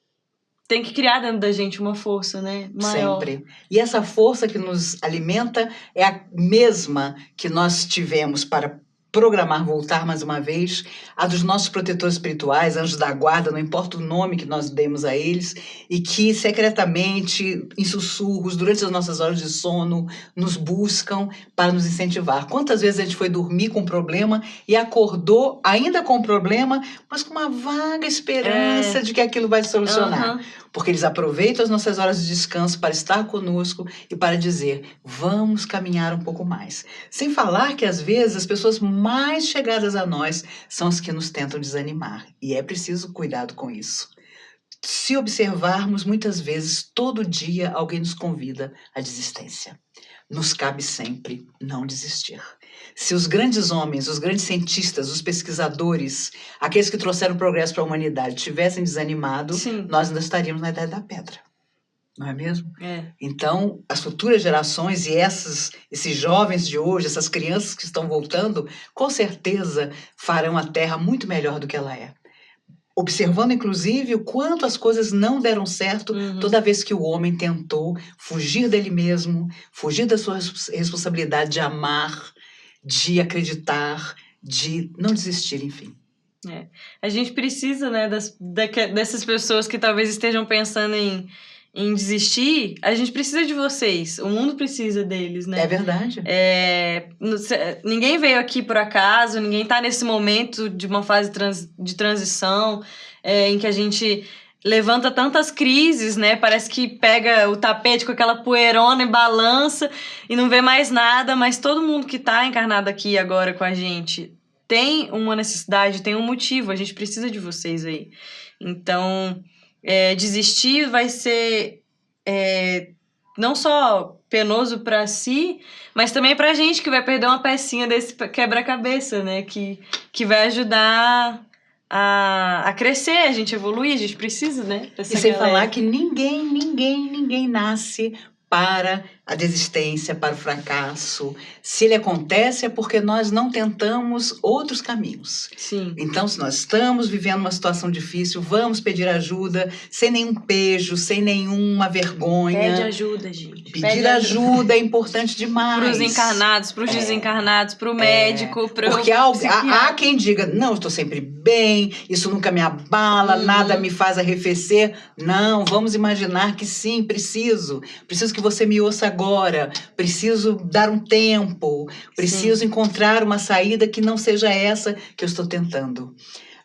criar dentro da gente uma força, né? Maior. Sempre. E essa força que nos alimenta é a mesma que nós tivemos para programar voltar mais uma vez, a dos nossos protetores espirituais, anjos da guarda, não importa o nome que nós demos a eles, e que secretamente, em sussurros, durante as nossas horas de sono, nos buscam para nos incentivar. Quantas vezes a gente foi dormir com um problema e acordou ainda com o problema, mas com uma vaga esperança de que aquilo vai se solucionar. Porque eles aproveitam as nossas horas de descanso para estar conosco e para dizer, vamos caminhar um pouco mais. Sem falar que, às vezes, as pessoas mais chegadas a nós são as que nos tentam desanimar. E é preciso cuidado com isso. Se observarmos, muitas vezes, todo dia, alguém nos convida à desistência. Nos cabe sempre não desistir. Se os grandes homens, os grandes cientistas, os pesquisadores, aqueles que trouxeram progresso para a humanidade, tivessem desanimado, nós ainda estaríamos na Idade da Pedra. Não é mesmo? Então, as futuras gerações e esses jovens de hoje, essas crianças que estão voltando, com certeza farão a Terra muito melhor do que ela é. Observando, inclusive, o quanto as coisas não deram certo toda vez que o homem tentou fugir dele mesmo, fugir da sua responsabilidade de amar, de acreditar, de não desistir, enfim. A gente precisa, né, dessas pessoas que talvez estejam pensando em em desistir, a gente precisa de vocês. O mundo precisa deles, né? É verdade. Ninguém veio aqui por acaso, ninguém tá nesse momento de uma fase de transição, em que a gente levanta tantas crises, né? Parece que pega o tapete com aquela poeirona e balança e não vê mais nada, mas todo mundo que tá encarnado aqui agora com a gente tem uma necessidade, tem um motivo, a gente precisa de vocês aí. Então, desistir vai ser não só penoso para si, mas também pra gente que vai perder uma pecinha desse quebra-cabeça, né? Que vai ajudar a crescer, a gente evoluir, a gente precisa, né? E sem falar que ninguém nasce para a desistência, para o fracasso. Se ele acontece é porque nós não tentamos outros caminhos. Sim. Então, se nós estamos vivendo uma situação difícil, vamos pedir ajuda, sem nenhum pejo, sem nenhuma vergonha. Pede ajuda, gente. Pedir ajuda é importante demais. Para os encarnados, para os desencarnados, para o médico, para o porque há quem diga, não, estou sempre bem, isso nunca me abala, nada me faz arrefecer. Não, vamos imaginar que sim, preciso que você me ouça agora, preciso dar um tempo, preciso encontrar uma saída que não seja essa que eu estou tentando.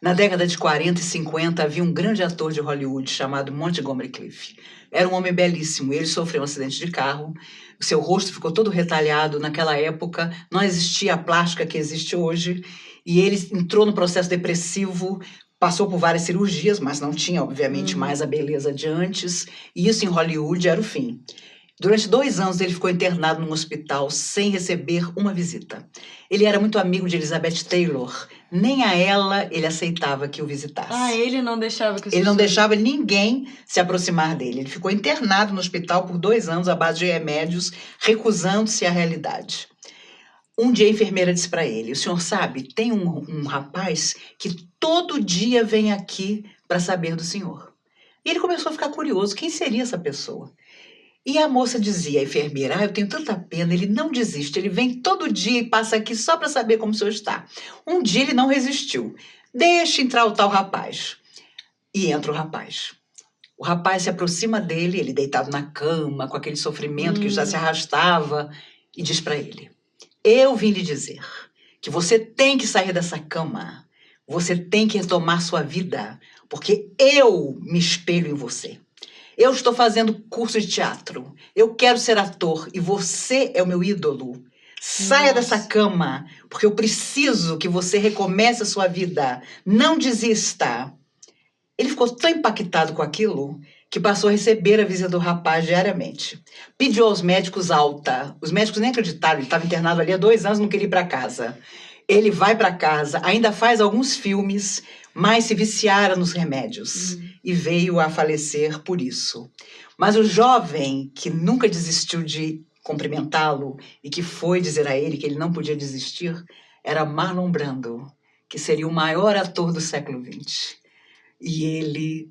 Na década de 40 e 50, havia um grande ator de Hollywood chamado Montgomery Clift. Era um homem belíssimo, ele sofreu um acidente de carro, seu rosto ficou todo retalhado. Naquela época não existia a plástica que existe hoje, e ele entrou no processo depressivo, passou por várias cirurgias, mas não tinha, obviamente, mais a beleza de antes, e isso em Hollywood era o fim. Durante 2 anos, ele ficou internado num hospital sem receber uma visita. Ele era muito amigo de Elizabeth Taylor. Nem a ela ele aceitava que o visitasse. Ele não deixava que Ele não deixava ninguém se aproximar dele. Ele ficou internado no hospital por 2 anos à base de remédios, recusando-se à realidade. Um dia a enfermeira disse para ele, o senhor sabe, tem um rapaz que todo dia vem aqui para saber do senhor. E ele começou a ficar curioso, quem seria essa pessoa? E a moça dizia, a enfermeira, eu tenho tanta pena, ele não desiste, ele vem todo dia e passa aqui só para saber como o senhor está. Um dia ele não resistiu, deixa entrar o tal rapaz. E entra o rapaz. O rapaz se aproxima dele, ele deitado na cama, com aquele sofrimento que já se arrastava, e diz para ele, eu vim lhe dizer que você tem que sair dessa cama, você tem que retomar sua vida, porque eu me espelho em você. Eu estou fazendo curso de teatro. Eu quero ser ator e você é o meu ídolo. Saia dessa cama, porque eu preciso que você recomece a sua vida. Não desista. Ele ficou tão impactado com aquilo que passou a receber a visita do rapaz diariamente. Pediu aos médicos alta. Os médicos nem acreditaram. Ele estava internado ali há 2 anos, não queria ir para casa. Ele vai para casa, ainda faz alguns filmes, mas se viciara nos remédios e veio a falecer por isso. Mas o jovem que nunca desistiu de cumprimentá-lo e que foi dizer a ele que ele não podia desistir era Marlon Brando, que seria o maior ator do século XX. E ele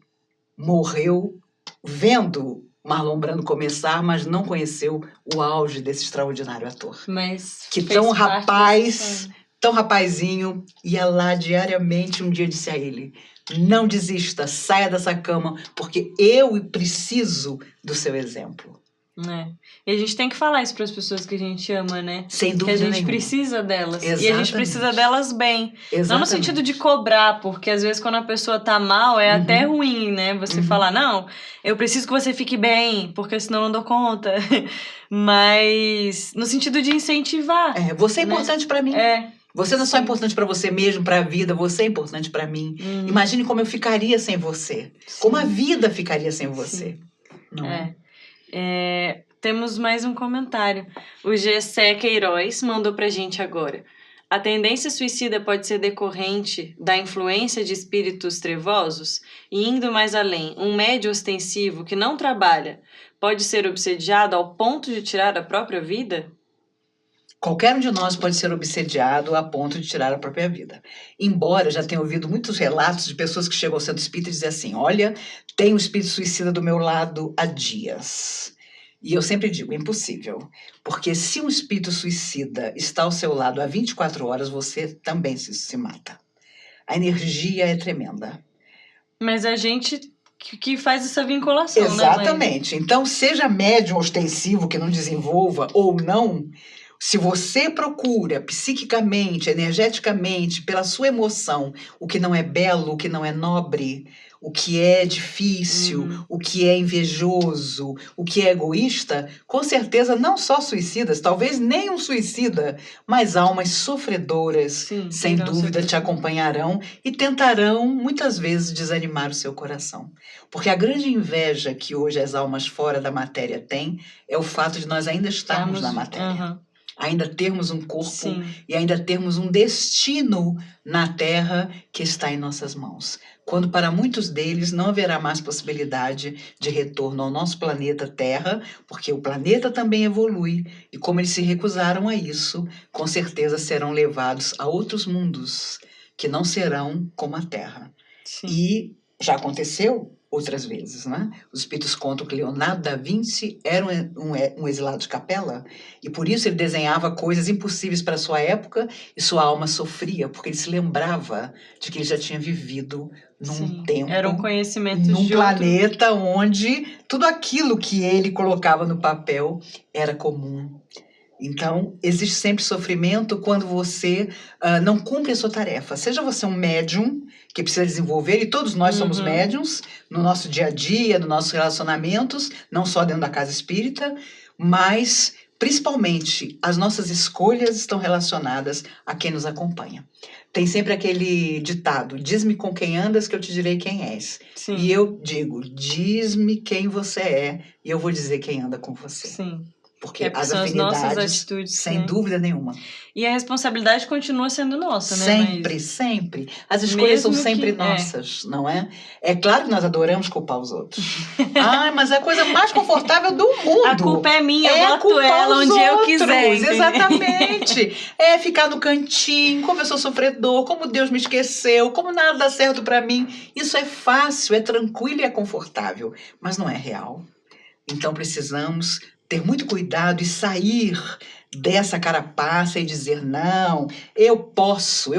morreu vendo Marlon Brando começar, mas não conheceu o auge desse extraordinário ator. Mas que tão rapazinho, ia lá diariamente. Um dia disse a ele, não desista, saia dessa cama, porque eu preciso do seu exemplo. E a gente tem que falar isso para as pessoas que a gente ama, né? Sem dúvida nenhuma. Que a gente precisa delas. Exatamente. E a gente precisa delas bem. Exatamente. Não no sentido de cobrar, porque às vezes quando a pessoa tá mal é até ruim, né? Você falar, não, eu preciso que você fique bem, porque senão eu não dou conta. Mas no sentido de incentivar. Você é importante para mim. Você não é só importante para você mesmo, para a vida, você é importante para mim. Imagine como eu ficaria sem você. Como a vida ficaria sem você. Não é? Temos mais um comentário. O Gessé Queiroz mandou pra gente agora. A tendência suicida pode ser decorrente da influência de espíritos trevosos? E indo mais além, um médio ostensivo que não trabalha pode ser obsediado ao ponto de tirar a própria vida? Qualquer um de nós pode ser obsediado a ponto de tirar a própria vida. Embora já tenha ouvido muitos relatos de pessoas que chegam ao centro espírita e dizem assim, olha, tem um espírito suicida do meu lado há dias. E eu sempre digo, impossível. Porque se um espírito suicida está ao seu lado há 24 horas, você também se mata. A energia é tremenda. Mas a gente que faz essa vinculação, né, Laís? Exatamente. Então, seja médium ostensivo que não desenvolva ou não, se você procura psiquicamente, energeticamente, pela sua emoção, o que não é belo, o que não é nobre, o que é difícil, o que é invejoso, o que é egoísta, com certeza não só suicidas, talvez nem um suicida, mas almas sofredoras, Sim, sem irão dúvida, sofrer. te acompanharão e tentarão muitas vezes desanimar o seu coração. Porque a grande inveja que hoje as almas fora da matéria têm é o fato de nós ainda estarmos na matéria. Aham. Ainda termos um corpo Sim. e ainda termos um destino na Terra que está em nossas mãos. Quando para muitos deles não haverá mais possibilidade de retorno ao nosso planeta Terra, porque o planeta também evolui, e como eles se recusaram a isso, com certeza serão levados a outros mundos que não serão como a Terra. Sim. E já aconteceu outras vezes, né? Os espíritos contam que Leonardo da Vinci era um exilado de capela e por isso ele desenhava coisas impossíveis para sua época e sua alma sofria, porque ele se lembrava de que ele já tinha vivido num Sim. tempo, Eram conhecimentos num de outro... planeta onde tudo aquilo que ele colocava no papel era comum. Então, existe sempre sofrimento quando você não cumpre a sua tarefa. Seja você um médium que precisa desenvolver, e todos nós somos médiums no nosso dia a dia, nos nossos relacionamentos, não só dentro da casa espírita, mas principalmente as nossas escolhas estão relacionadas a quem nos acompanha. Tem sempre aquele ditado: diz-me com quem andas que eu te direi quem és. Sim. E eu digo: diz-me quem você é e eu vou dizer quem anda com você. Sim. Porque as são as nossas afinidades, atitudes, sem né? dúvida nenhuma. E a responsabilidade continua sendo nossa, né? Sempre, sempre. As escolhas são Mesmo sempre que- nossas, não é? É claro que nós adoramos culpar os outros. Ai, mas é a coisa mais confortável do mundo. A culpa é minha, eu boto culpar ela os onde eu outros, quiser. entendeu? Exatamente. É ficar no cantinho, como eu sou sofredor, como Deus me esqueceu, como nada dá certo para mim. Isso é fácil, é tranquilo e é confortável, mas não é real. Então precisamos ter muito cuidado e sair dessa carapaça e dizer: não, eu posso,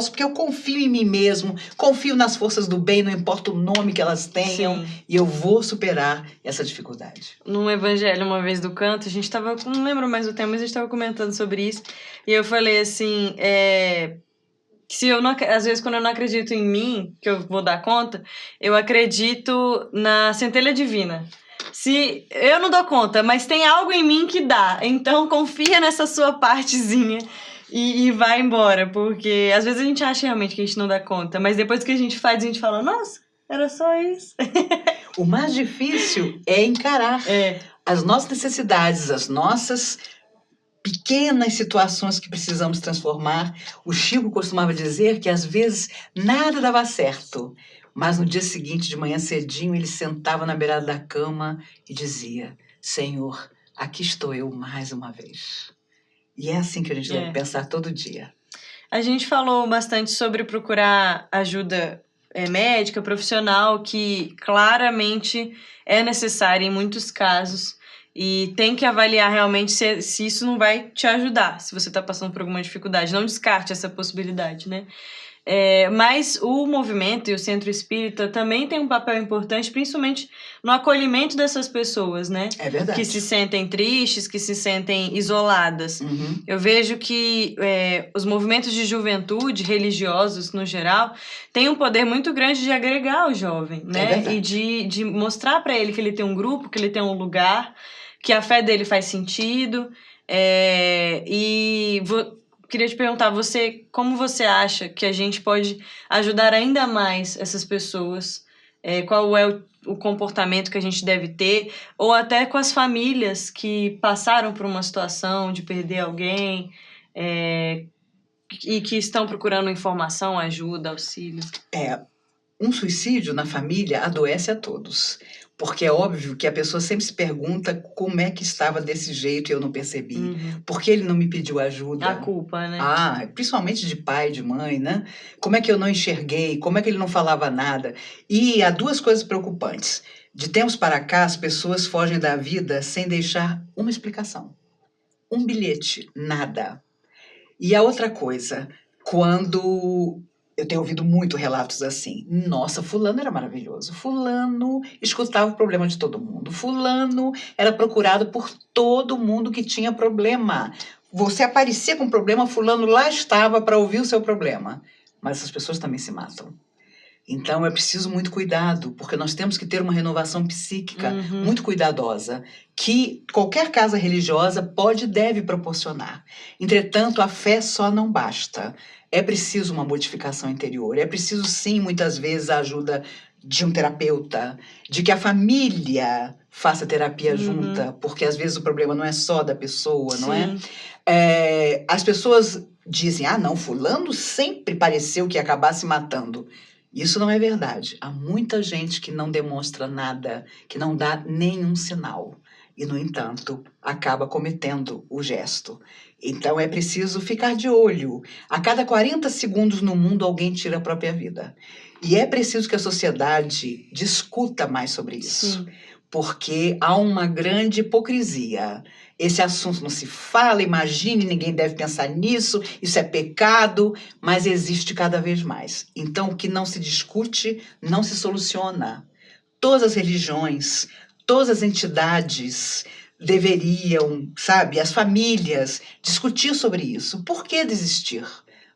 porque eu confio em mim mesmo, confio nas forças do bem, não importa o nome que elas tenham, Sim. e eu vou superar essa dificuldade. Num evangelho, uma vez do canto, a gente tava, não lembro mais o tema, mas a gente tava comentando sobre isso, e eu falei assim, se eu não, às vezes quando eu não acredito em mim, que eu vou dar conta, eu acredito na centelha divina. Se eu não dou conta, mas tem algo em mim que dá, então confia nessa sua partezinha e vai embora, porque às vezes a gente acha realmente que a gente não dá conta, mas depois que a gente faz, a gente fala, nossa, era só isso. O mais difícil é encarar as nossas necessidades, as nossas pequenas situações que precisamos transformar. O Chico costumava dizer que às vezes nada dava certo, mas no dia seguinte, de manhã cedinho, ele sentava na beirada da cama e dizia: Senhor, aqui estou eu mais uma vez. E é assim que a gente deve pensar todo dia. A gente falou bastante sobre procurar ajuda médica, profissional, que claramente é necessária em muitos casos. E tem que avaliar realmente se isso não vai te ajudar, se você está passando por alguma dificuldade. Não descarte essa possibilidade, né? Mas o movimento e o centro espírita também tem um papel importante, principalmente no acolhimento dessas pessoas, né? É verdade. Que se sentem tristes, que se sentem isoladas. Uhum. Eu vejo que os movimentos de juventude, religiosos no geral, têm um poder muito grande de agregar o jovem, né? E de mostrar para ele que ele tem um grupo, que ele tem um lugar, que a fé dele faz sentido. Queria te perguntar, como você acha que a gente pode ajudar ainda mais essas pessoas? Qual é o comportamento que a gente deve ter? Ou até com as famílias que passaram por uma situação de perder alguém e que estão procurando informação, ajuda, auxílio. Um suicídio na família adoece a todos. Porque é óbvio que a pessoa sempre se pergunta como é que estava desse jeito e eu não percebi. Uhum. Por que ele não me pediu ajuda? A culpa, né? Principalmente de pai, de mãe, né? Como é que eu não enxerguei? Como é que ele não falava nada? E há duas coisas preocupantes. De tempos para cá, as pessoas fogem da vida sem deixar uma explicação. Um bilhete, nada. E a outra coisa, quando Eu tenho ouvido muito relatos assim. Nossa, fulano era maravilhoso. Fulano escutava o problema de todo mundo. Fulano era procurado por todo mundo que tinha problema. Você aparecia com problema, fulano lá estava para ouvir o seu problema. Mas essas pessoas também se matam. Então é preciso muito cuidado, porque nós temos que ter uma renovação psíquica muito cuidadosa, que qualquer casa religiosa pode e deve proporcionar. Entretanto, a fé só não basta. É preciso uma modificação interior. É preciso, sim, muitas vezes, a ajuda de um terapeuta, de que a família faça terapia junta, porque às vezes o problema não é só da pessoa, não é? As pessoas dizem, ah, não, fulano sempre pareceu que ia acabar se matando. Isso não é verdade. Há muita gente que não demonstra nada, que não dá nenhum sinal. E, no entanto, acaba cometendo o gesto. Então, é preciso ficar de olho. A cada 40 segundos no mundo, alguém tira a própria vida. E é preciso que a sociedade discuta mais sobre isso. Sim. Porque há uma grande hipocrisia. Esse assunto não se fala, imagine, ninguém deve pensar nisso, isso é pecado, mas existe cada vez mais. Então, o que não se discute, não se soluciona. Todas as religiões, todas as entidades deveriam, sabe, as famílias, discutir sobre isso. Por que desistir?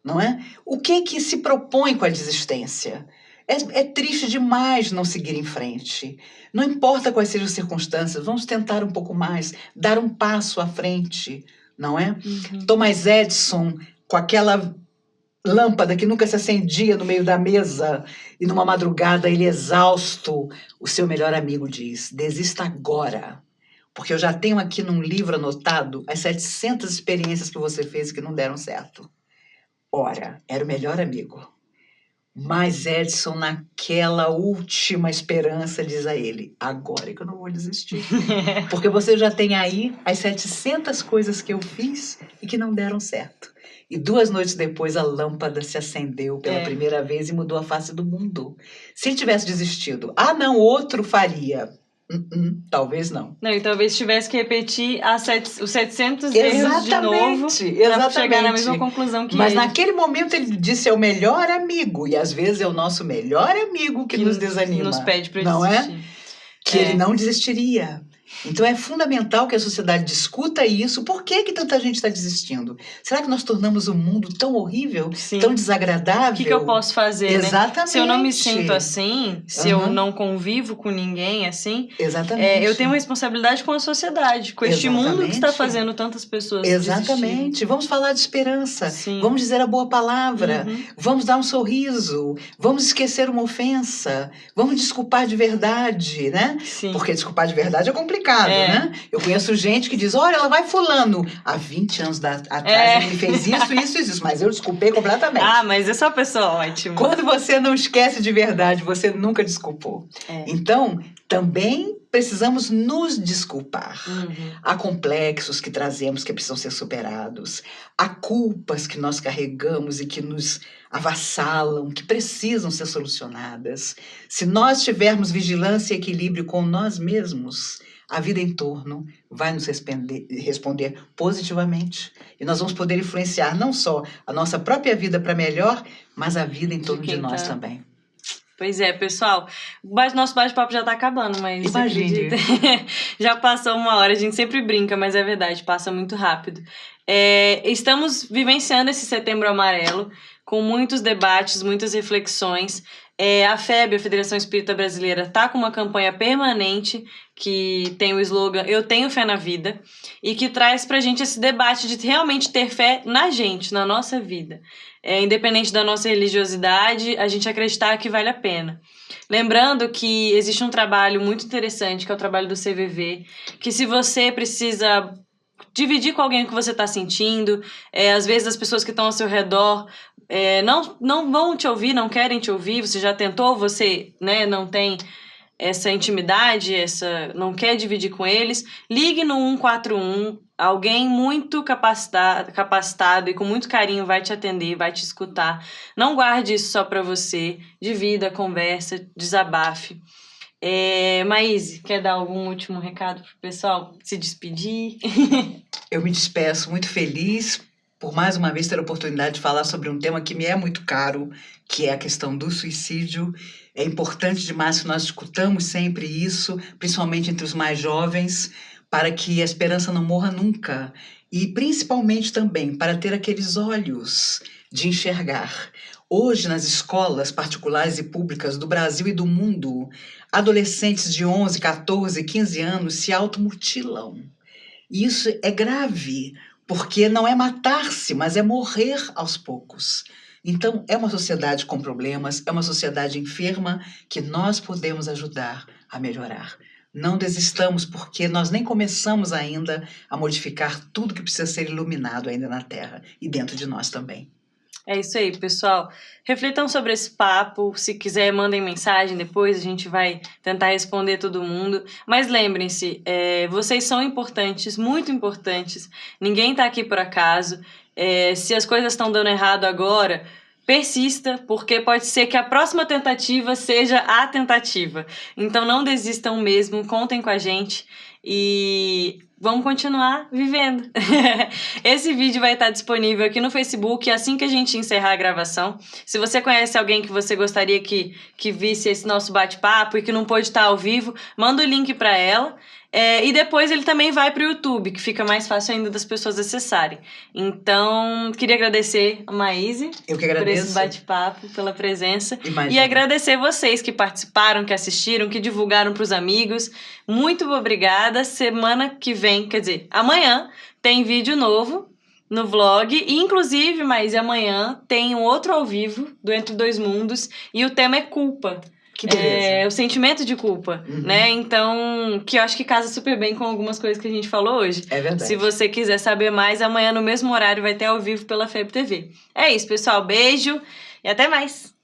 Não é? O que se propõe com a desistência? É triste demais não seguir em frente. Não importa quais sejam as circunstâncias, vamos tentar um pouco mais, dar um passo à frente, não é? Thomas Edison, com aquela lâmpada que nunca se acendia no meio da mesa, e numa madrugada ele exausto, o seu melhor amigo diz, desista agora, porque eu já tenho aqui num livro anotado as 700 experiências que você fez que não deram certo. Ora, era o melhor amigo. Mas Edson, naquela última esperança, diz a ele, agora é que eu não vou desistir. Porque você já tem aí as 700 coisas que eu fiz e que não deram certo. E 2 noites depois, a lâmpada se acendeu pela primeira vez e mudou a face do mundo. Se ele tivesse desistido, ah, não, outro faria. Talvez não. Não, e talvez tivesse que repetir os 700 erros de novo para chegar na mesma conclusão que Mas ele. naquele momento ele disse é o melhor amigo. E às vezes é o nosso melhor amigo que nos desanima. Nos pede para não desistir. É? Que ele não desistiria. Então é fundamental que a sociedade discuta isso. Por que tanta gente está desistindo? Será que nós tornamos o mundo tão horrível, tão desagradável? O que eu posso fazer, Exatamente. Né? Se eu não me sinto assim, se eu não convivo com ninguém assim, eu tenho uma responsabilidade com a sociedade, com este mundo que está fazendo tantas pessoas desistirem. Vamos falar de esperança. Sim. Vamos dizer a boa palavra. Vamos dar um sorriso. Vamos esquecer uma ofensa. Vamos desculpar de verdade, né? Sim. Porque desculpar de verdade é complicado, né? Eu conheço gente que diz, olha, ela vai fulano. Há 20 anos atrás ele fez isso, mas eu desculpei completamente. Ah, mas essa pessoa é ótima. Quando você não esquece de verdade, você nunca desculpou. Então, também precisamos nos desculpar. Há complexos que trazemos que precisam ser superados. Há culpas que nós carregamos e que nos avassalam, que precisam ser solucionadas. Se nós tivermos vigilância e equilíbrio com nós mesmos, a vida em torno vai nos responder positivamente. E nós vamos poder influenciar não só a nossa própria vida para melhor, mas a vida em torno de nós também. Pois é, pessoal. Nosso bate-papo já tá acabando, mas... Imagine. Já passou 1 hora, a gente sempre brinca, mas é verdade, passa muito rápido. Estamos vivenciando esse Setembro Amarelo, com muitos debates, muitas reflexões. A FEB, a Federação Espírita Brasileira, está com uma campanha permanente que tem o slogan Eu Tenho Fé na Vida e que traz pra gente esse debate de realmente ter fé na gente, na nossa vida. Independente da nossa religiosidade, a gente acreditar que vale a pena. Lembrando que existe um trabalho muito interessante, que é o trabalho do CVV, que se você precisa dividir com alguém o que você está sentindo, às vezes as pessoas que estão ao seu redor não vão te ouvir, não querem te ouvir, você já tentou, você não tem essa intimidade, não quer dividir com eles, ligue no 141, alguém muito capacitado e com muito carinho vai te atender, vai te escutar. Não guarde isso só para você, divida, conversa, desabafe. Maíse, quer dar algum último recado pro pessoal? Se despedir? Eu me despeço muito feliz por mais uma vez ter a oportunidade de falar sobre um tema que me é muito caro, que é a questão do suicídio. É importante demais que nós discutamos sempre isso, principalmente entre os mais jovens, para que a esperança não morra nunca. E principalmente também para ter aqueles olhos de enxergar. Hoje, nas escolas particulares e públicas do Brasil e do mundo, adolescentes de 11, 14, 15 anos se automutilam. E isso é grave, porque não é matar-se, mas é morrer aos poucos. Então, é uma sociedade com problemas, é uma sociedade enferma que nós podemos ajudar a melhorar. Não desistamos, porque nós nem começamos ainda a modificar tudo que precisa ser iluminado ainda na Terra e dentro de nós também. É isso aí, pessoal. Reflitam sobre esse papo. Se quiser, mandem mensagem depois. A gente vai tentar responder todo mundo. Mas lembrem-se, vocês são importantes, muito importantes. Ninguém está aqui por acaso. Se as coisas estão dando errado agora, persista, porque pode ser que a próxima tentativa seja a tentativa. Então não desistam mesmo, contem com a gente e vamos continuar vivendo. Esse vídeo vai estar disponível aqui no Facebook assim que a gente encerrar a gravação. Se você conhece alguém que você gostaria que visse esse nosso bate-papo e que não pôde estar ao vivo, manda o link para ela. E depois ele também vai para o YouTube, que fica mais fácil ainda das pessoas acessarem. Então, queria agradecer a Maíse Eu que agradeço. por esse bate-papo, pela presença. Imagina. E agradecer vocês que participaram, que assistiram, que divulgaram para os amigos. Muito obrigada. Semana que vem, quer dizer, amanhã tem vídeo novo no vlog. E, inclusive, Maíse, amanhã tem um outro ao vivo do Entre Dois Mundos. E o tema é culpa. Que beleza. O sentimento de culpa, né? Então, que eu acho que casa super bem com algumas coisas que a gente falou hoje. É verdade. Se você quiser saber mais, amanhã no mesmo horário vai ter ao vivo pela FEB TV. É isso, pessoal. Beijo e até mais!